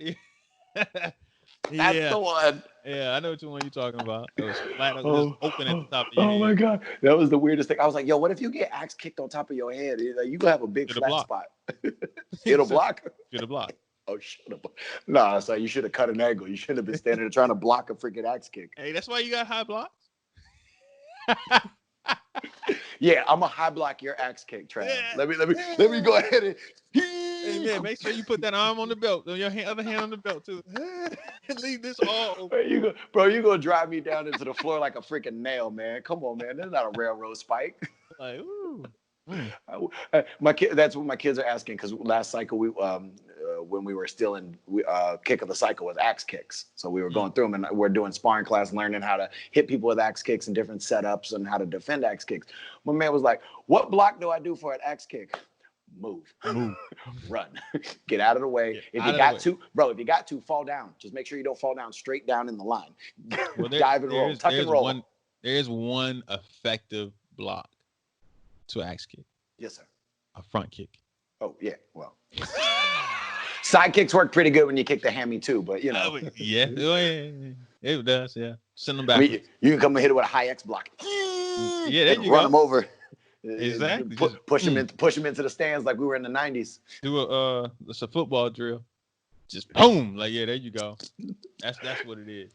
That's the one. Yeah, I know which one you're talking about. It was flat, just open at the top of your head. Oh my god, that was the weirdest thing. I was like, yo, what if you get axe kicked on top of your head? Like, you gonna have a big flat spot. It'll block. It'll block. Oh, shut up. Nah, so you should have cut an angle. You shouldn't have been standing there trying to block a freaking axe kick. Hey, that's why you got high blocks. Yeah, I'm a high block your axe kick, Trav. Yeah. Let me go ahead and. Hey man, make sure you put that arm on the belt, on your other hand on the belt too. Leave this all open. You gonna drive me down into the floor like a freaking nail, man. Come on, man. That's not a railroad spike. Like, ooh. My kid. That's what my kids are asking because last cycle when we were still in kick of the cycle was axe kicks. So we were going through them and we're doing sparring class, learning how to hit people with axe kicks and different setups and how to defend axe kicks. My man was like, "What block do I do for an axe kick?" Move, run, get out of the way. If you got to, fall down. Just make sure you don't fall down straight down in the line. Well, dive and roll, tuck and roll. There is one effective block to axe kick. Yes, sir. A front kick. Oh yeah, well. Side kicks work pretty good when you kick the hammy too, but you know. Yeah, it does. Yeah, send them back. I mean, you can come and hit it with a high X block. Yeah, there you run them over. Exactly. Push them into the stands like we were in the 90s. Do it's a football drill. Just boom, like there you go. That's what it is.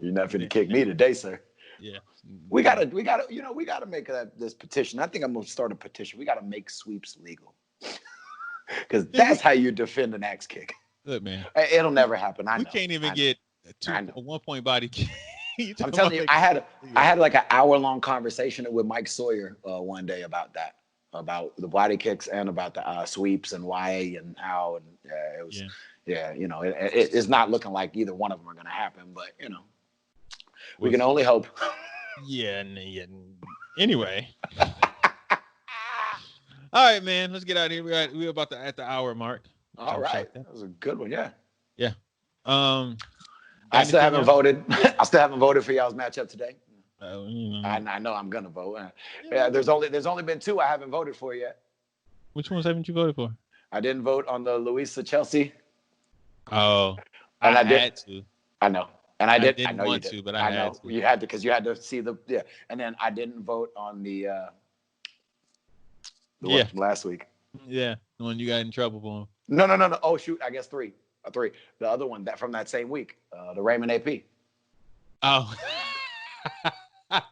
You're not finna kick me today, sir. Yeah. We gotta make this petition. I think I'm gonna start a petition. We gotta make sweeps legal. Because that's how you defend an axe kick. Look, man. It'll never happen. I know. We can't even get a 1-point body kick. I'm telling you, I had like an hour-long conversation with Mike Sawyer one day about that, about the body kicks and about the sweeps and why and how, and it was, you know, it's not looking like either one of them are going to happen, but you know, we can only hope. Yeah. Anyway. All right, man. Let's get out of here. We're about at the hour mark. All right, that was a good one. Yeah. Yeah. I still haven't voted. I still haven't voted for y'all's matchup today. You know. I know I'm gonna vote. Yeah, there's only been 2 I haven't voted for yet. Which ones haven't you voted for? I didn't vote on the Louisa Chelsea. Oh, and I had to. I know, and I did. I know want you did. To, but I had to. You had to because you had to see the And then I didn't vote on the one from last week. Yeah, the one you got in trouble for. No. Oh shoot, I guess 3. 3. The other one from that same week, the Raymond AP. Oh. What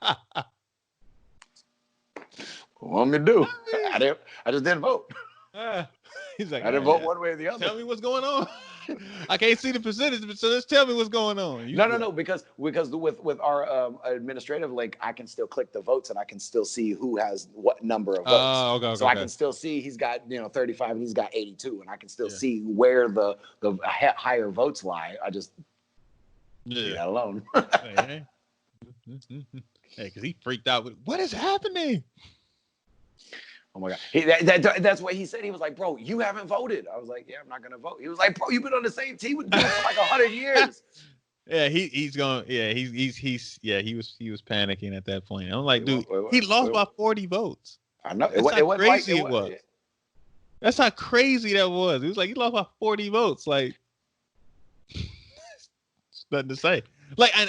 want me to do? I just didn't vote. He's like, I didn't vote one way or the other. Tell me what's going on. I can't see the percentage, so just tell me what's going on. No, because with our administrative link, I can still click the votes and I can still see who has what number of votes. Okay, so I can still see he's got 35 and he's got 82, and I can still see where the higher votes lie. I just leave that alone. Hey, because he freaked out. What is happening? Oh my God. That's what he said. He was like, bro, you haven't voted. I was like, yeah, I'm not going to vote. He was like, bro, you've been on the same team with me for like 100 years. Yeah, he's going. Yeah, he was panicking at that point. I'm like, dude, he lost by 40 votes. I know. That's how crazy it was. That's how crazy that was. He was like, he lost by 40 votes. Like, nothing to say. Like, and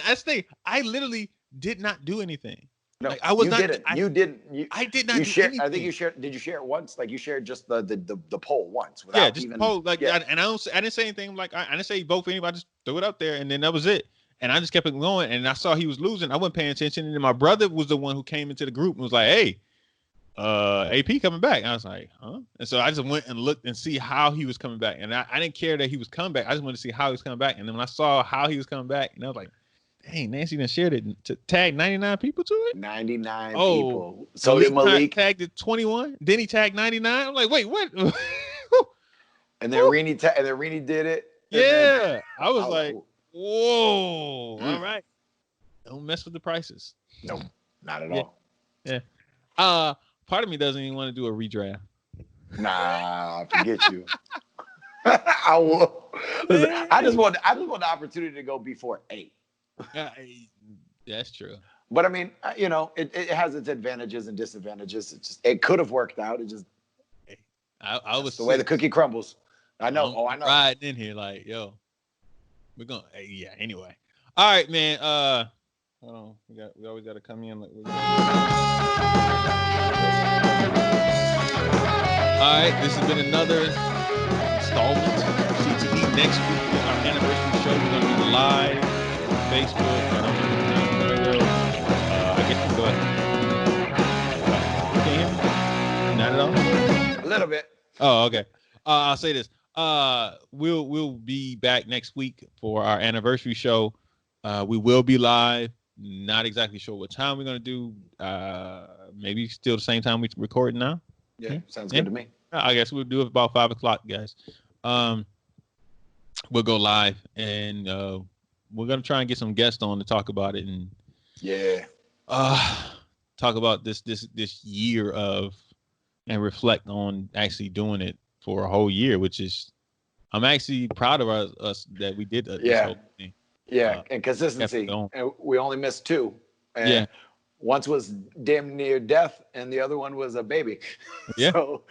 I literally did not do anything. No, Like I was you not. didn't. You didn't. I did not You do shared. anything. I think you shared. Did you share it once? Like you shared just the poll once Yeah, without just even. post like Yeah. that, and I didn't say anything. Like I didn't say vote for anybody. I just threw it up there, and then that was it. And I just kept it going. And I saw he was losing. I wasn't paying attention. And then my brother was the one who came into the group and was like, "Hey, AP coming back." And I was like, "Huh?" And so I just went and looked and see how he was coming back. And I didn't care that he was coming back. I just wanted to see how he was coming back. And then when I saw how he was coming back, and I was like, "Dang, Nancy done shared it to tag 99 people to it." 99 Oh, people. So did Malik. tagged it 21. Then he tagged 99. I'm like, wait, what? And then Rini did it. Yeah, I was like, cool. whoa, all right. Don't mess with the prices. No, not at all. Yeah. Part of me doesn't even want to do a redraft. Nah, forget you. I will. Listen, I just want the opportunity to go before 8. That's true. But I mean, it has its advantages and disadvantages. It could have worked out. It just I was the way the cookie crumbles. I know. I know. Riding in here like, yo, we're gonna. Yeah. Anyway, all right, man. Hold on. We always got to come in. All right, this has been another installment of CTE. Next week is our anniversary show. We're gonna be live on Facebook. I guess we go ahead. Can you hear me? Not at all. A little bit. Oh, okay. I'll say this. We'll be back next week for our anniversary show. We will be live. Not exactly sure what time we're gonna do. Maybe still the same time we're recording now. Yeah, sounds good to me. I guess we'll do it about 5 o'clock, guys. We'll go live, and we're gonna try and get some guests on to talk about it, and talk about this year of, and reflect on actually doing it for a whole year, which is, I'm actually proud of us that we did this whole thing. Yeah, and consistency. And we only missed 2. And once was damn near death, and the other one was a baby. Yeah. So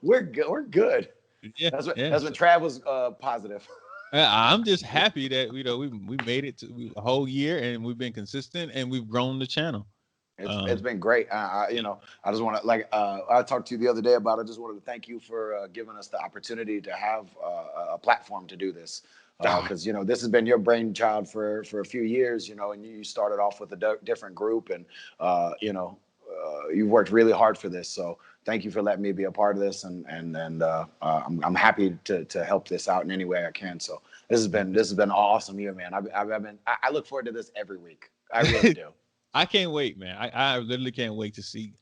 we're good. We're good. Yeah. That's when Trav was positive. I'm just happy that we made it to a whole year, and we've been consistent, and we've grown the channel. It's been great. I just want to, I talked to you the other day about it. I just wanted to thank you for giving us the opportunity to have a platform to do this. Because this has been your brainchild for a few years, and you started off with a different group, and you've worked really hard for this. So thank you for letting me be a part of this, and I'm happy to help this out in any way I can. So this has been an awesome year, man. I look forward to this every week. I really do. I can't wait, man. I literally can't wait to see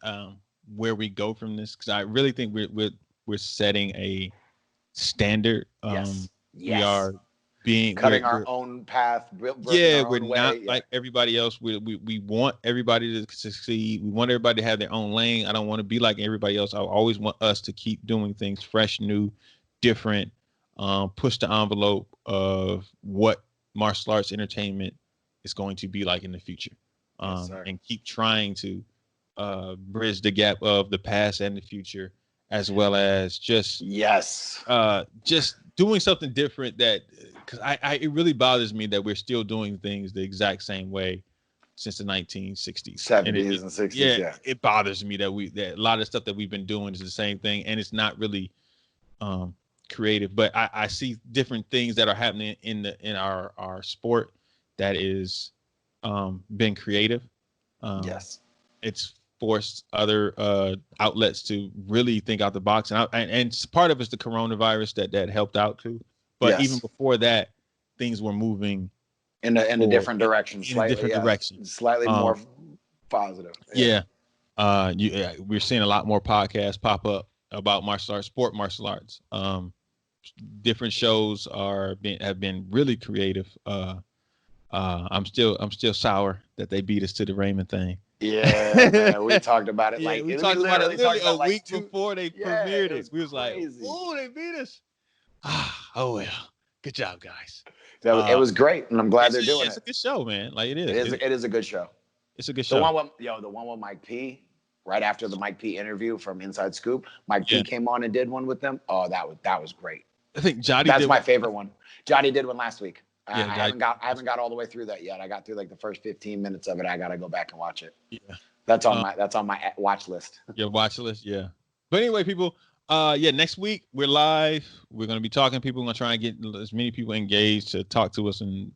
where we go from this, because I really think we're setting a standard. Yes. We are cutting our own path. We're not like everybody else. We want everybody to succeed. We want everybody to have their own lane. I don't want to be like everybody else. I always want us to keep doing things fresh, new, different, push the envelope of what martial arts entertainment is going to be like in the future, and keep trying to bridge the gap of the past and the future, as well as just doing something different, that because it really bothers me that we're still doing things the exact same way since the 1960s, 70s, and 60s. Yeah, it bothers me that a lot of stuff that we've been doing is the same thing, and it's not really creative. But I see different things that are happening in our sport that is been creative. It's forced other outlets to really think out the box, and part of it's the coronavirus that helped out too. But even before that, things were moving in a different direction, slightly more positive. We're seeing a lot more podcasts pop up about martial arts, sport martial arts. Different shows have been really creative. I'm still sour that they beat us to the Raymond thing. Yeah, man, we talked about it. We talked about it literally a week before they premiered it. We was crazy. Like, "Oh, they beat us." Oh well, good job, guys. It was great, and I'm glad they're doing it. It's a good show, man. Like it is. It is a good show. It's a good show. The one with Mike P. Right after the Mike P. interview from Inside Scoop, Mike P. came on and did one with them. Oh, that was great. I think Jody. That's my favorite one. Jody did one last week. I haven't got all the way through that yet. I got through like the first 15 minutes of it. I got to go back and watch it. Yeah. That's on my watch list. Your watch list, yeah. But anyway, people, next week we're live. We're gonna be talking to people. We're gonna try and get as many people engaged to talk to us and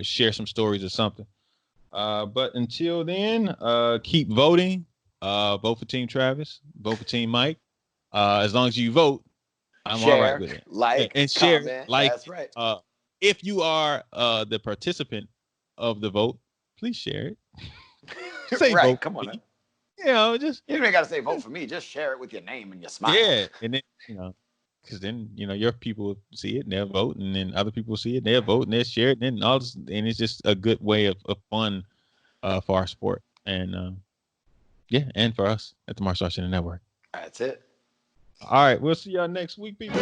share some stories or something. But until then, keep voting. Vote for Team Travis. Vote for Team Mike. As long as you vote, I'm all right with it. Like, and share. comment. Like, that's right. If you are the participant of the vote, please share it. Say right. vote. Come on. Just you ain't got to say vote for me. Just share it with your name and your smile. Yeah, and then because then your people see it and they'll vote, and then other people see it, and they'll vote, and they'll share it, and then all this, and it's just a good way of fun for our sport, and and for us at the Martial Arts Center Network. That's it. All right, we'll see y'all next week, people.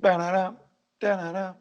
Da-da-da, da-da-da.